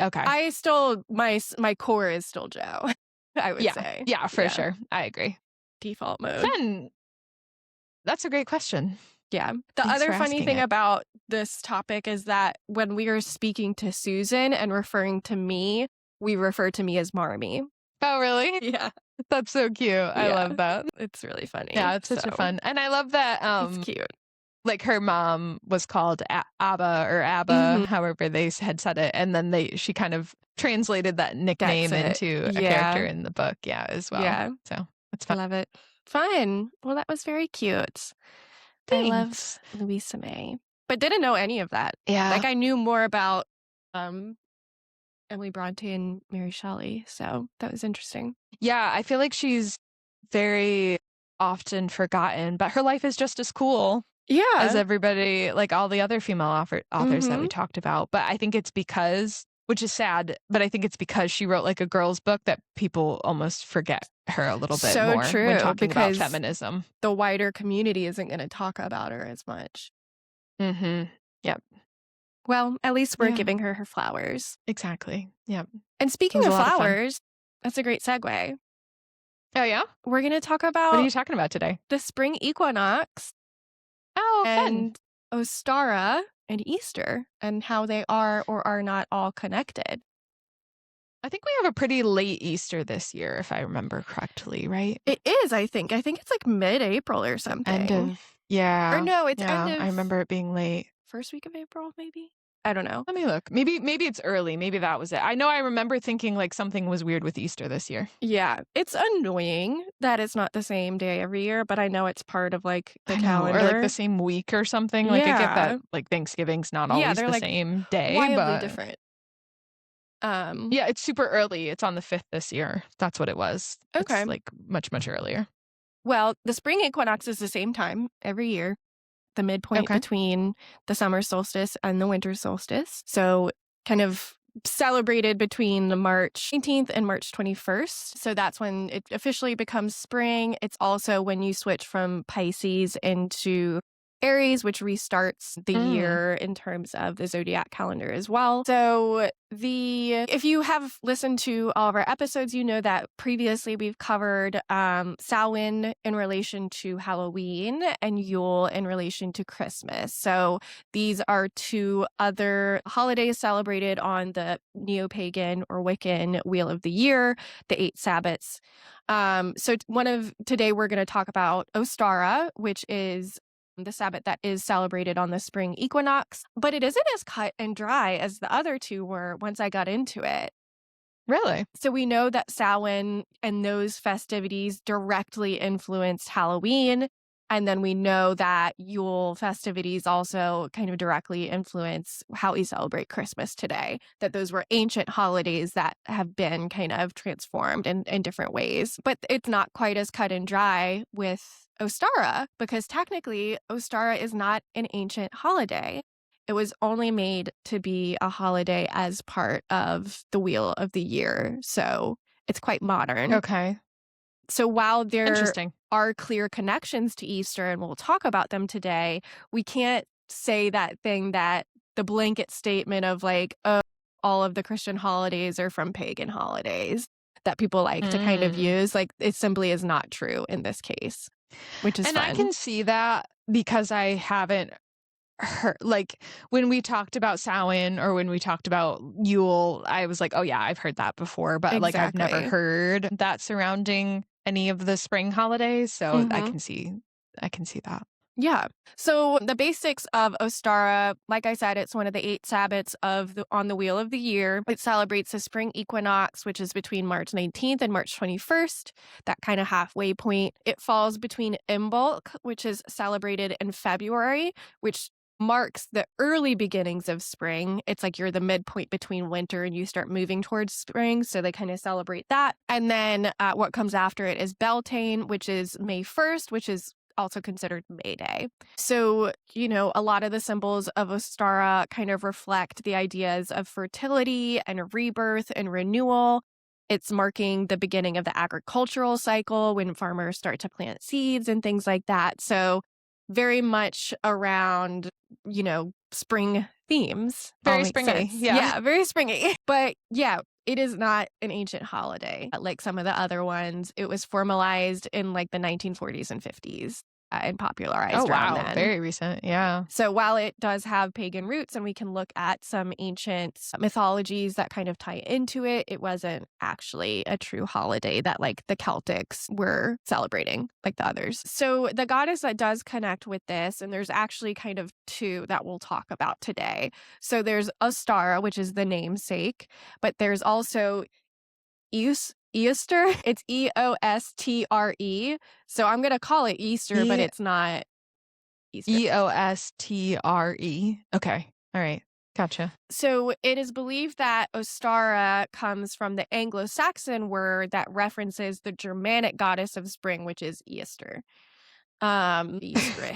Okay, I still my core is still Jo. I would say. Yeah, for sure. I agree. Default mode. Fun. That's a great question. Yeah. The other funny thing about this topic is that when we are speaking to Susan and referring to me, we refer to me as Marmee. Oh, really? Yeah. That's so cute. I love that. It's really funny. Yeah, it's such a fun. And I love that it's cute. Like her mom was called Abba or Abba, however they had said it, and then she kind of translated that nickname into a character in the book, as well. Yeah, so it's fun. I love it. Fun. Well, that was very cute. Thanks. I love Louisa May, but didn't know any of that. Yeah, like I knew more about Emily Bronte and Mary Shelley, so that was interesting. Yeah, I feel like she's very often forgotten, but her life is just as cool. Yeah. As everybody, like all the other female authors that we talked about. But I think it's because, which is sad, but I think it's because she wrote like a girl's book that people almost forget her a little bit more when talking about feminism. The wider community isn't going to talk about her as much. Yep. Well, at least we're giving her flowers. Exactly. Yep. And speaking of flowers, that's a great segue. Oh, yeah? We're going to talk about... What are you talking about today? The spring equinox. Oh, and fun. Ostara and Easter and how they are or are not all connected. I think we have a pretty late Easter this year, if I remember correctly, right? It is, I think. I think it's like mid-April or something. End of, or no, it's end of... I remember it being late. First week of April, maybe? I don't know. Let me look. Maybe it's early. Maybe that was it. I know I remember thinking like something was weird with Easter this year. Yeah. It's annoying that it's not the same day every year, but I know it's part of like the calendar. Or like the same week or something. Like I get that like Thanksgiving's not always the like same day. Wildly different. Yeah, it's super early. It's on the 5th this year. That's what it was. Okay. It's like much, much earlier. Well, the spring equinox is the same time every year, the midpoint Okay. between the summer solstice and the winter solstice. So kind of celebrated between the March 18th and March 21st. So that's when it officially becomes spring. It's also when you switch from Pisces into Aries, which restarts the Mm. year in terms of the zodiac calendar as well. So if you have listened to all of our episodes, you know that previously we've covered Samhain in relation to Halloween and Yule in relation to Christmas. So these are two other holidays celebrated on the neo-pagan or Wiccan Wheel of the Year, the 8 Sabbats. Today we're going to talk about Ostara, which is the Sabbath that is celebrated on the spring equinox, but it isn't as cut and dry as the other two were once I got into it. Really? So we know that Samhain and those festivities directly influenced Halloween. And then we know that Yule festivities also kind of directly influence how we celebrate Christmas today, that those were ancient holidays that have been kind of transformed in different ways. But it's not quite as cut and dry with Ostara, because technically Ostara is not an ancient holiday. It was only made to be a holiday as part of the Wheel of the Year. So it's quite modern. Okay. So while there Interesting. are clear connections to Easter, and we'll talk about them today, we can't say that thing that the blanket statement of like, oh, all of the Christian holidays are from pagan holidays that people like to kind of Mm. use. Like, it simply is not true in this case, which is And I fun. can see that because I haven't heard, like, when we talked about Samhain or when we talked about Yule, I was like, oh yeah, I've heard that before, but like I've never Exactly. heard that surrounding any of the spring holidays, so I Mhm. can see that. Yeah. So the basics of Ostara, like I said, it's one of the 8 Sabbats on the Wheel of the Year. It celebrates the spring equinox, which is between March 19th and March 21st, that kind of halfway point. It falls between Imbolc, which is celebrated in February, which marks the early beginnings of spring. It's like you're the midpoint between winter and you start moving towards spring. So they kind of celebrate that. And then what comes after it is Beltane, which is May 1st, which is also considered May Day. So, a lot of the symbols of Ostara kind of reflect the ideas of fertility and rebirth and renewal. It's marking the beginning of the agricultural cycle when farmers start to plant seeds and things like that. So, very much around, spring themes. All Very makes springy, sense. yeah. Yeah, very springy. But yeah, it is not an ancient holiday like some of the other ones. It was formalized in like the 1940s and 50s and Oh popularized around wow, then. very recent, yeah. So while it does have pagan roots and we can look at some ancient mythologies that kind of tie into it, it wasn't actually a true holiday that like the Celtics were celebrating like the others. So the goddess that does connect with this, and there's actually kind of two that we'll talk about today. So there's Ostara, which is the namesake, but there's also Easter. It's Eostre. So I'm going to call it Easter, but E it's not Easter. Eostre. Okay. All right. Gotcha. So it is believed that Ostara comes from the Anglo-Saxon word that references the Germanic goddess of spring, which is Easter. Easter.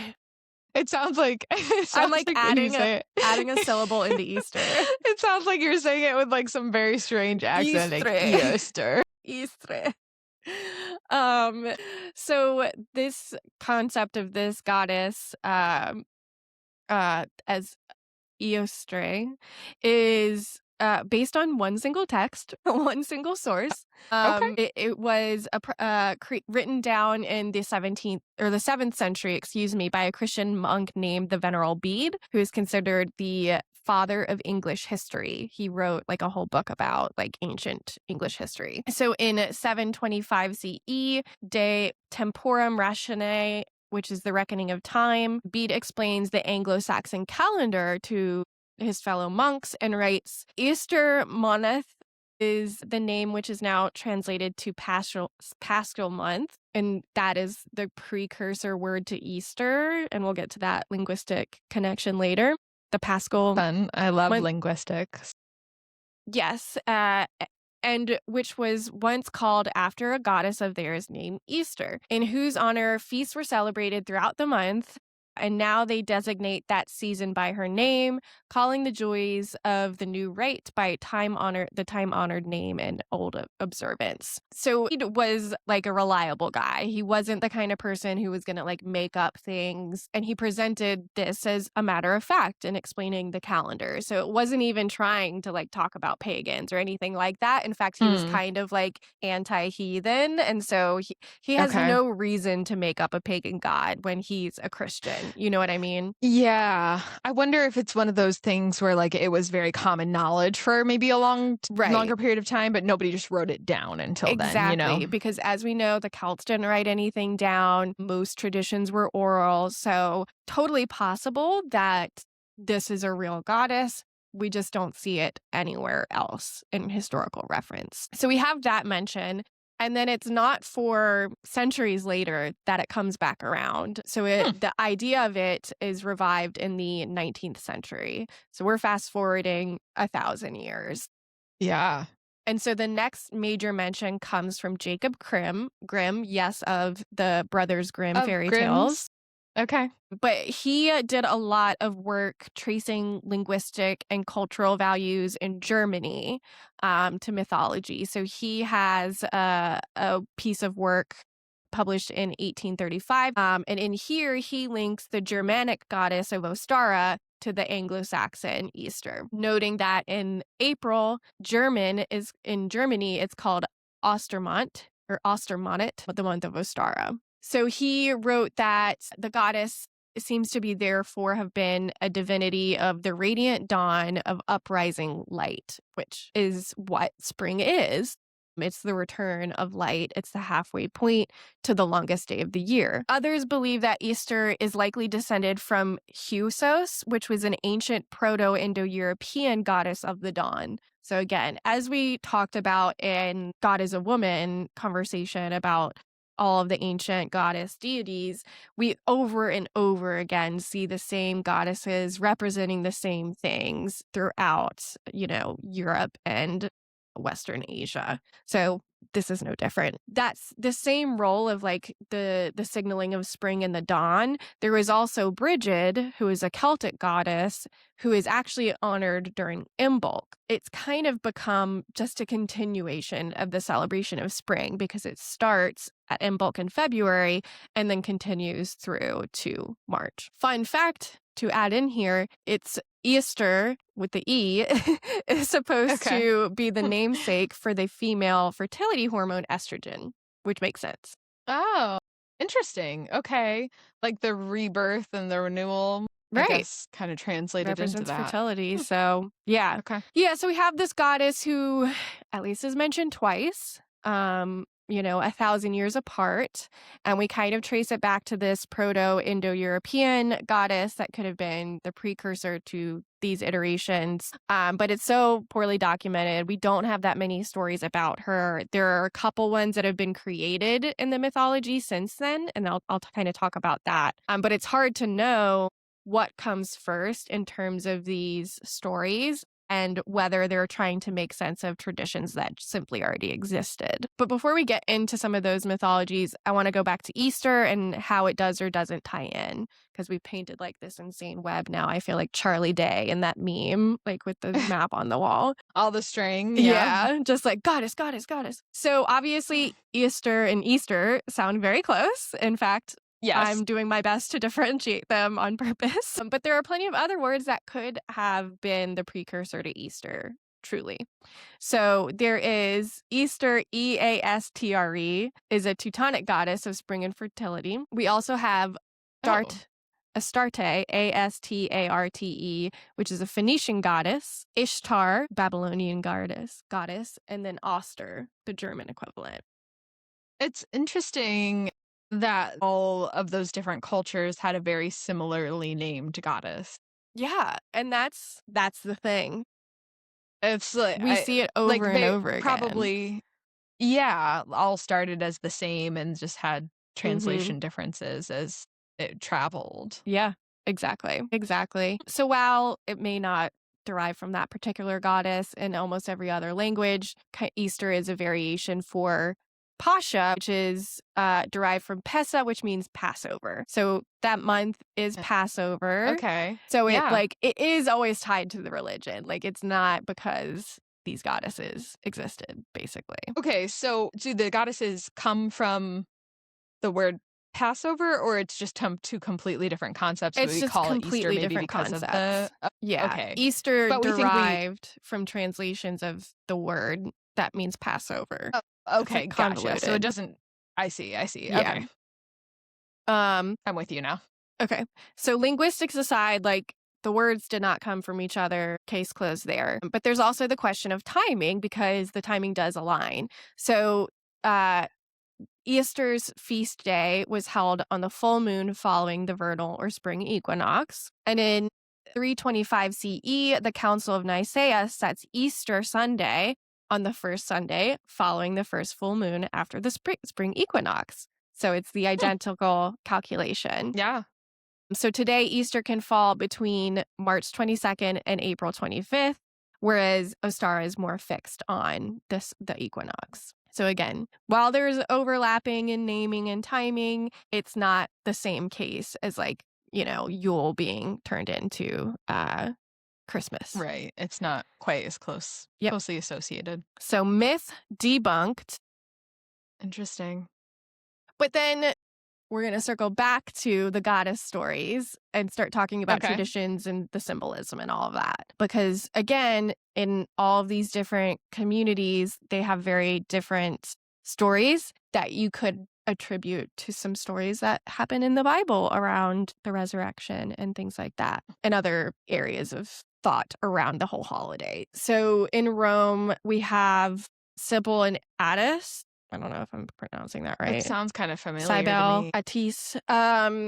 It sounds like I'm like when you adding a say adding a it. syllable into Easter. It sounds like you're saying it with like some very strange accent, like Easter. Easter. Easter. Um, so this concept of this goddess, as Eostre, is based on one single text, one single source. Okay. It was written down in the 17th or the 7th century, excuse me, by a Christian monk named the Venerable Bede, who is considered the father of English history. He wrote like a whole book about like ancient English history. So in 725 CE, De Temporum Rationae, which is the reckoning of time, Bede explains the Anglo-Saxon calendar to his fellow monks and writes, Easter Moneth is the name which is now translated to Paschal month, and that is the precursor word to Easter, and we'll get to that linguistic connection later. The Paschal Fun. I love month. linguistics. Yes, and which was once called after a goddess of theirs named Easter, in whose honor feasts were celebrated throughout the month. And now they designate that season by her name, calling the joys of the new rite by the time-honored name and old observance. So he was like a reliable guy. He wasn't the kind of person who was going to like make up things. And he presented this as a matter of fact in explaining the calendar. So it wasn't even trying to like talk about pagans or anything like that. In fact, he was kind of like anti-heathen. And so he has no reason to make up a pagan god when he's a Christian. You know what I mean? Yeah. I wonder if it's one of those things where like it was very common knowledge for maybe a longer period of time, but nobody just wrote it down until then, you know? Exactly, because as we know, the Celts didn't write anything down. Most traditions were oral. So totally possible that this is a real goddess. We just don't see it anywhere else in historical reference. So we have that mention. And then it's not for centuries later that it comes back around. So the idea of it is revived in the 19th century. So we're fast forwarding 1,000 years. Yeah. And so the next major mention comes from Jacob Grimm, yes, of the Brothers Grimm fairy tales. Okay. But he did a lot of work tracing linguistic and cultural values in Germany to mythology. So he has a piece of work published in 1835. And in here, he links the Germanic goddess of Ostara to the Anglo-Saxon Easter, noting that in April, in Germany, it's called Ostermonat, the month of Ostara. So he wrote that the goddess seems to be therefore have been a divinity of the radiant dawn of uprising light, which is what spring is. It's the return of light. It's the halfway point to the longest day of the year. Others believe that Easter is likely descended from Husos, which was an ancient Proto-Indo-European goddess of the dawn. So again, as we talked about in God is a Woman conversation about all of the ancient goddess deities, we over and over again see the same goddesses representing the same things throughout, Europe and Western Asia. So this is no different. That's the same role of like the signaling of spring and the dawn. There is also Brigid, who is a Celtic goddess, who is actually honored during Imbolc. It's kind of become just a continuation of the celebration of spring because it starts at Imbolc in February and then continues through to March. Fun fact to add in here, it's Easter with the E is supposed to be the namesake for the female fertility hormone estrogen, which makes sense. Oh, interesting. Okay. Like the rebirth and the renewal, I guess, kind of translated Represents into that. fertility. So, yeah. Okay. Yeah, so we have this goddess who at least is mentioned twice. 1,000 years apart. And we kind of trace it back to this Proto-Indo-European goddess that could have been the precursor to these iterations. But it's so poorly documented. We don't have that many stories about her. There are a couple ones that have been created in the mythology since then, and I'll kind of talk about that. But it's hard to know what comes first in terms of these stories and whether they're trying to make sense of traditions that simply already existed. But before we get into some of those mythologies, I want to go back to Easter and how it does or doesn't tie in, because we've painted like this insane web now. I feel like Charlie Day in that meme, like with the map on the wall. All the string. Yeah, just like goddess, goddess, goddess. So obviously Easter and Easter sound very close. In fact, yes. I'm doing my best to differentiate them on purpose. But there are plenty of other words that could have been the precursor to Easter, truly. So there is Easter, Eastre, is a Teutonic goddess of spring and fertility. We also have Astarte, Astarte, which is a Phoenician goddess, Ishtar, Babylonian goddess, and then Oster, the German equivalent. It's interesting that all of those different cultures had a very similarly named goddess. Yeah, and that's the thing. It's like we see it over and over again. Probably, all started as the same and just had translation differences as it traveled. Yeah, exactly. So while it may not derived from that particular goddess. In almost every other language, Easter is a variation for Pascha, which is derived from Pesa, which means Passover. So that month is Passover. Okay. So Yeah. it is always tied to the religion. Like, it's not because these goddesses existed, basically. Okay, so do the goddesses come from the word Passover, or it's just two completely different concepts, but It's we just call it Easter completely maybe different because of concepts. Yeah. okay. Easter But we think derived from translations of the word that means Passover. It's okay, like gotcha. So it convoluted. doesn't I see. Yeah. Okay. Um, I'm with you now. okay. So linguistics aside, like, the words did not come from each other, case closed there. But there's also the question of timing, because the timing does align. So Easter's feast day was held on the full moon following the vernal or spring equinox. And in 325 CE, the Council of Nicaea sets Easter Sunday on the first Sunday following the first full moon after the spring equinox. So it's the identical calculation. Yeah. So today, Easter can fall between March 22nd and April 25th, whereas Ostara is more fixed on the equinox. So again, while there's overlapping in naming and timing, it's not the same case as, like, Yule being turned into Christmas. Right. It's not quite as closely associated. So myth debunked. Interesting. But then we're going to circle back to the goddess stories and start talking about traditions and the symbolism and all of that. Because again, in all of these different communities, they have very different stories that you could attribute to some stories that happen in the Bible around the resurrection and things like that, and other areas of thought around the whole holiday. So in Rome, we have Sybil and Attis. I don't know if I'm pronouncing that right. It sounds kind of familiar Cybele, to me. Attis.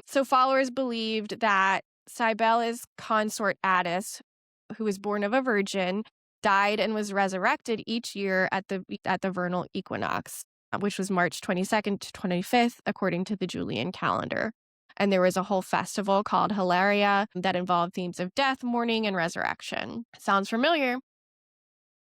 So followers believed that Cybele's consort Attis, who was born of a virgin, died and was resurrected each year at the vernal equinox, which was March 22nd to 25th, according to the Julian calendar. And there was a whole festival called Hilaria that involved themes of death, mourning, and resurrection. Sounds familiar?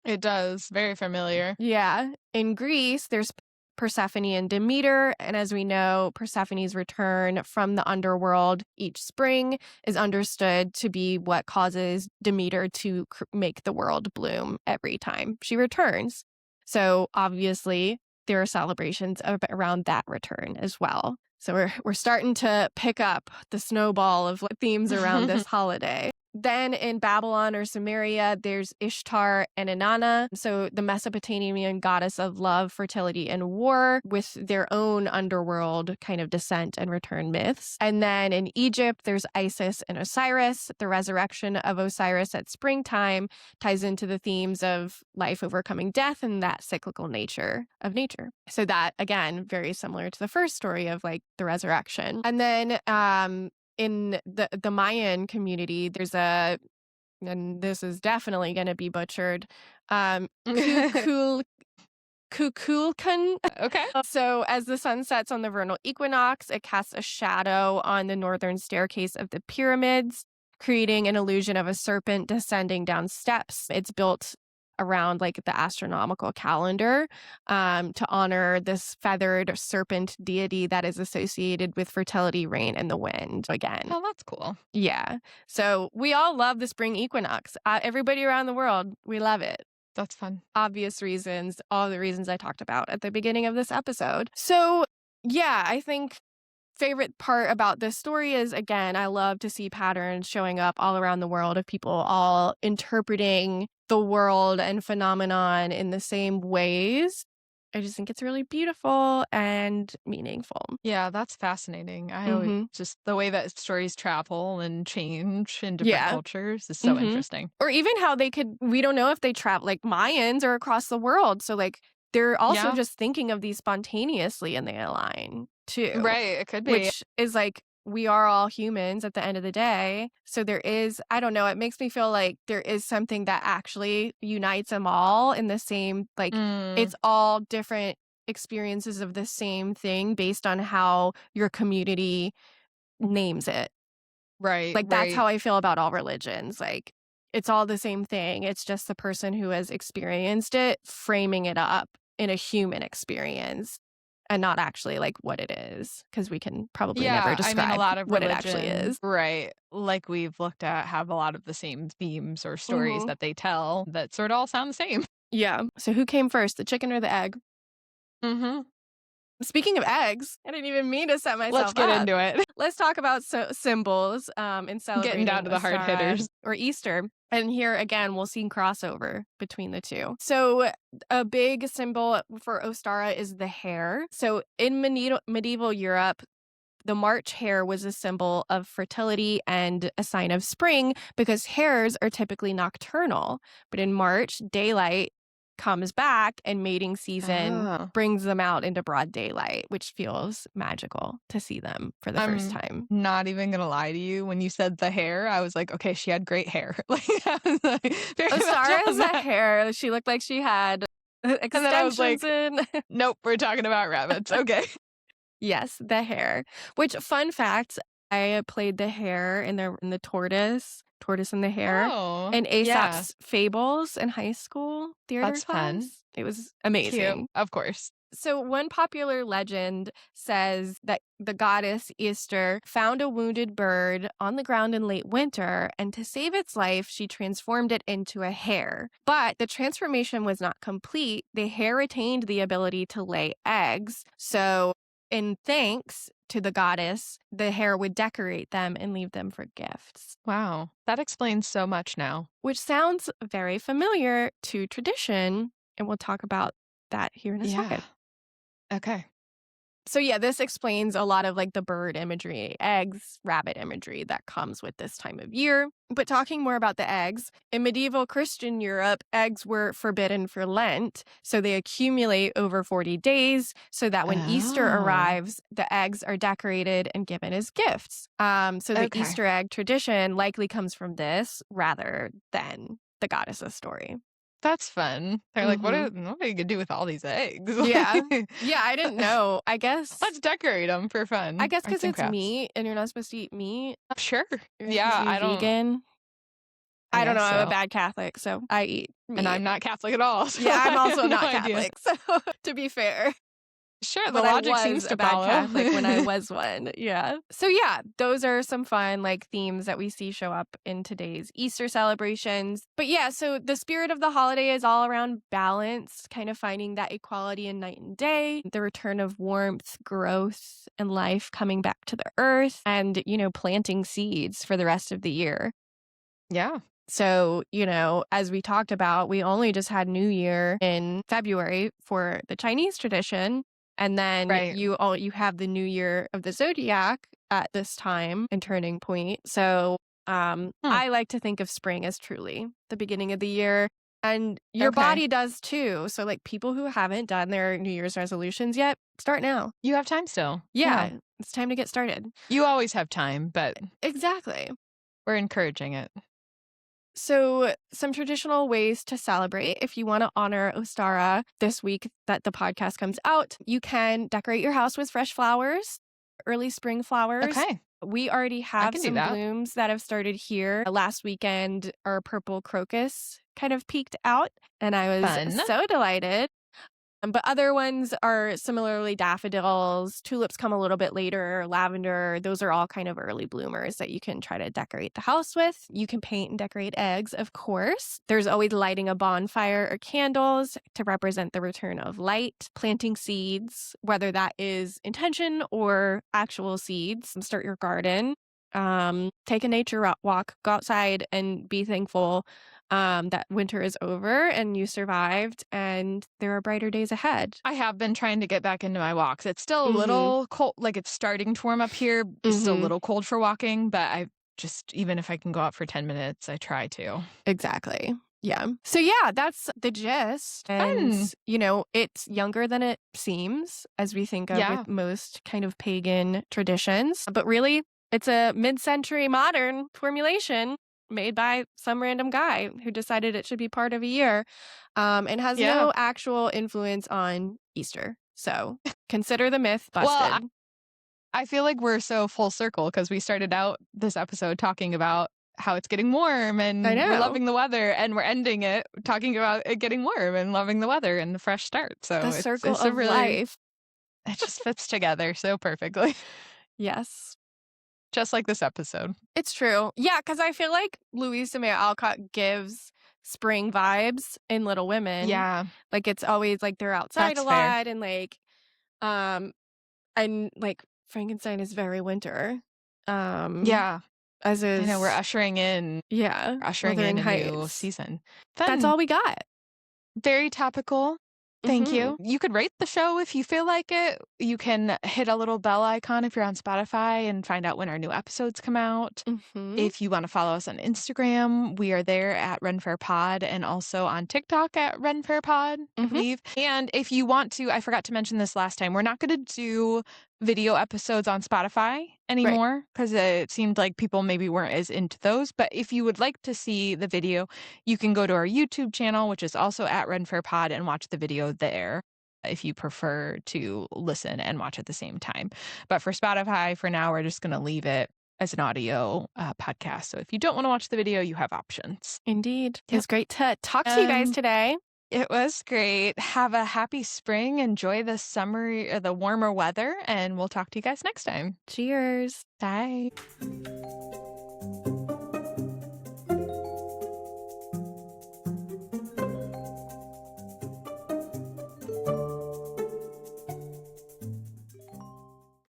It does. Very familiar. Yeah. In Greece, there's Persephone and Demeter, and as we know, Persephone's return from the underworld each spring is understood to be what causes Demeter to make the world bloom every time she returns. So obviously, there are celebrations around that return as well. So we're starting to pick up the snowball of themes around this holiday. Then in Babylon or Samaria, there's Ishtar and Inanna, so the Mesopotamian goddess of love, fertility, and war, with their own underworld kind of descent and return myths. And then in Egypt, there's Isis and Osiris. The resurrection of Osiris at springtime ties into the themes of life overcoming death and that cyclical nature of nature. So that, again, very similar to the first story of the resurrection. And then in the Mayan community, there's and this is definitely going to be butchered, Kukulkan. Okay. So as the sun sets on the vernal equinox, it casts a shadow on the northern staircase of the pyramids, creating an illusion of a serpent descending down steps. It's built around the astronomical calendar to honor this feathered serpent deity that is associated with fertility, rain, and the wind again. Oh, that's cool. Yeah. So we all love the spring equinox. Everybody around the world, we love it. That's fun. Obvious reasons, all the reasons I talked about at the beginning of this episode. So yeah, I think favorite part about this story is, again, I love to see patterns showing up all around the world of people all interpreting the world and phenomenon in the same ways. I just think it's really beautiful and meaningful. Yeah, that's fascinating. I always just the way that stories travel and change in different cultures is so interesting. Or even how we don't know if they travel, Mayans are across the world. So they're also just thinking of these spontaneously and they align too. Right, it could be. Which is we are all humans at the end of the day. So there is, I don't know, it makes me feel like there is something that actually unites them all in the same, it's all different experiences of the same thing based on how your community names it. Right. That's how I feel about all religions. It's all the same thing. It's just the person who has experienced it framing it up in a human experience and not actually like what it is, because we can probably never Yeah, I mean, a describe lot of what it actually religion, is. right, like we've looked at, have a lot of the same themes or stories Hmm. that they tell that sort of all sound the same. Yeah. So who came first, the chicken or the egg? Mhm. Speaking of eggs, I didn't even mean to set Let's myself get up. into it. Let's talk about symbols in Getting down celebrating to the hard Ostara hitters. or Easter. And here again, we'll see crossover between the two. So, a big symbol for Ostara is the hare. So, in medieval Europe, the March hare was a symbol of fertility and a sign of spring because hares are typically nocturnal. But in March, daylight comes back and mating season Oh. brings them out into broad daylight, which feels magical to see them for the first I'm time. not even gonna lie to you. When you said the hair, I was like, okay, she had great hair. Like, I was like, very much Ostara on has a that. hair. She looked like she had And then I was extensions like, in. nope, we're talking about rabbits. Okay. Yes, the hare. Which fun fact, I played the hare in the tortoise and the hare Oh, in yeah. Aesop's Fables in high school theater That's fun. class. It was Cute. amazing. Of course. So, one popular legend says that the goddess Easter found a wounded bird on the ground in late winter, and to save its life, she transformed it into a hare. But the transformation was not complete. The hare retained the ability to lay eggs. So, in thanks to the goddess, the hare would decorate them and leave them for gifts, Wow. That explains so much now. which sounds very familiar to tradition. And we'll talk about that here in a Yeah. second. Okay. So yeah, this explains a lot of like the bird imagery, eggs, rabbit imagery that comes with this time of year. But talking more about the eggs, in medieval Christian Europe, eggs were forbidden for Lent. So they accumulate over 40 days so that when Easter Oh, arrives, the eggs are decorated and given as gifts. So the okay. Easter egg tradition likely comes from this rather than the goddess's story. That's fun. They're like, Hmm. what are you gonna do with all these eggs? Yeah. Like, Yeah, I didn't know. let's decorate them for I fun. guess because Arts and it's crafts. meat and you're not supposed to eat meat. Sure. You're supposed Yeah, to be vegan. I I don't know. guess I'm a so. bad Catholic, so I eat And meat. I'm not Catholic at all, so Yeah, I'm I also have no not idea. Catholic, so to be fair. Sure, the But I logic seems was a to bad follow. Catholic when I was one. Yeah. So yeah, those are some fun like themes that we see show up in today's Easter celebrations. But yeah, so the spirit of the holiday is all around balance, kind of finding that equality in night and day, the return of warmth, growth, and life coming back to the earth, and planting seeds for the rest of the year. Yeah. So, as we talked about, we only just had New Year in February for the Chinese tradition. And then Right. you have the New Year of the Zodiac at this time and turning point. So Hmm. I like to think of spring as truly the beginning of the year. And your Okay. body does too. So like people who haven't done their New Year's resolutions yet, start now. You have time still. Yeah. Yeah, it's time to get started. You always have time, but Exactly. we're encouraging it. So, some traditional ways to celebrate. If you want to honor Ostara this week that the podcast comes out, you can decorate your house with fresh flowers, early spring flowers. Okay. We already I have can do some that. blooms that have started here. Last weekend, our purple crocus kind of peeked out, and I was Fun. so delighted. But other ones are similarly daffodils. Tulips come a little bit later, lavender. Those are all kind of early bloomers that you can try to decorate the house with. You can paint and decorate eggs, of course. There's always lighting a bonfire or candles to represent the return of light, planting seeds, whether that is intention or actual seeds. Start your garden. Take a nature walk, go outside and be thankful that winter is over and you survived and there are brighter days ahead. I have been trying to get back into my walks. It's still a Mm-hmm. little cold, like it's starting to warm up here. It's still a Mm-hmm. little cold for walking, but I just, even if I can go out for 10 minutes, I try to. Exactly. Yeah. So yeah, that's the gist. And, Fun. it's younger than it seems as we think of Yeah. with most kind of pagan traditions. But really, it's a mid-century modern formulation made by some random guy who decided it should be part of a year and has Yeah. no actual influence on Easter. So consider the myth Well, busted. I feel like we're so full circle because we started out this episode talking about how it's getting warm and I know. we're loving the weather, and we're ending it talking about it getting warm and loving the weather and the fresh start. So The circle it's a of really, life. it just fits together so perfectly, Yes. just like this episode. It's true. Yeah, because I feel like Louisa May Alcott gives spring vibes in Little Women. Yeah, Like it's always like they're outside that's a fair. lot and like Frankenstein is very winter. Yeah, As I know we're is ushering in Wuthering a new Heights. season. That's Fun. all we got. Very topical. Thank Mhm. you. You could rate the show if you feel like it. You can hit a little bell icon if you're on Spotify and find out when our new episodes come out. Mhm. If you want to follow us on Instagram, we are there at RenFairPod, and also on TikTok at RenFairPod, I believe. And if you want to, I forgot to mention this last time, we're not going to do video episodes on Spotify anymore because it seemed like people maybe weren't as into those. But if you would like to see the video, you can go to our YouTube channel, which is also at RenFairPod, and watch the video there if you prefer to listen and watch at the same time. But for Spotify, for now, we're just going to leave it as an audio podcast. So if you don't want to watch the video, you have options. Indeed. Yep. It was great to talk to you guys today. It was great. Have a happy spring. Enjoy the summer, the warmer weather, and we'll talk to you guys next time. Cheers. Bye.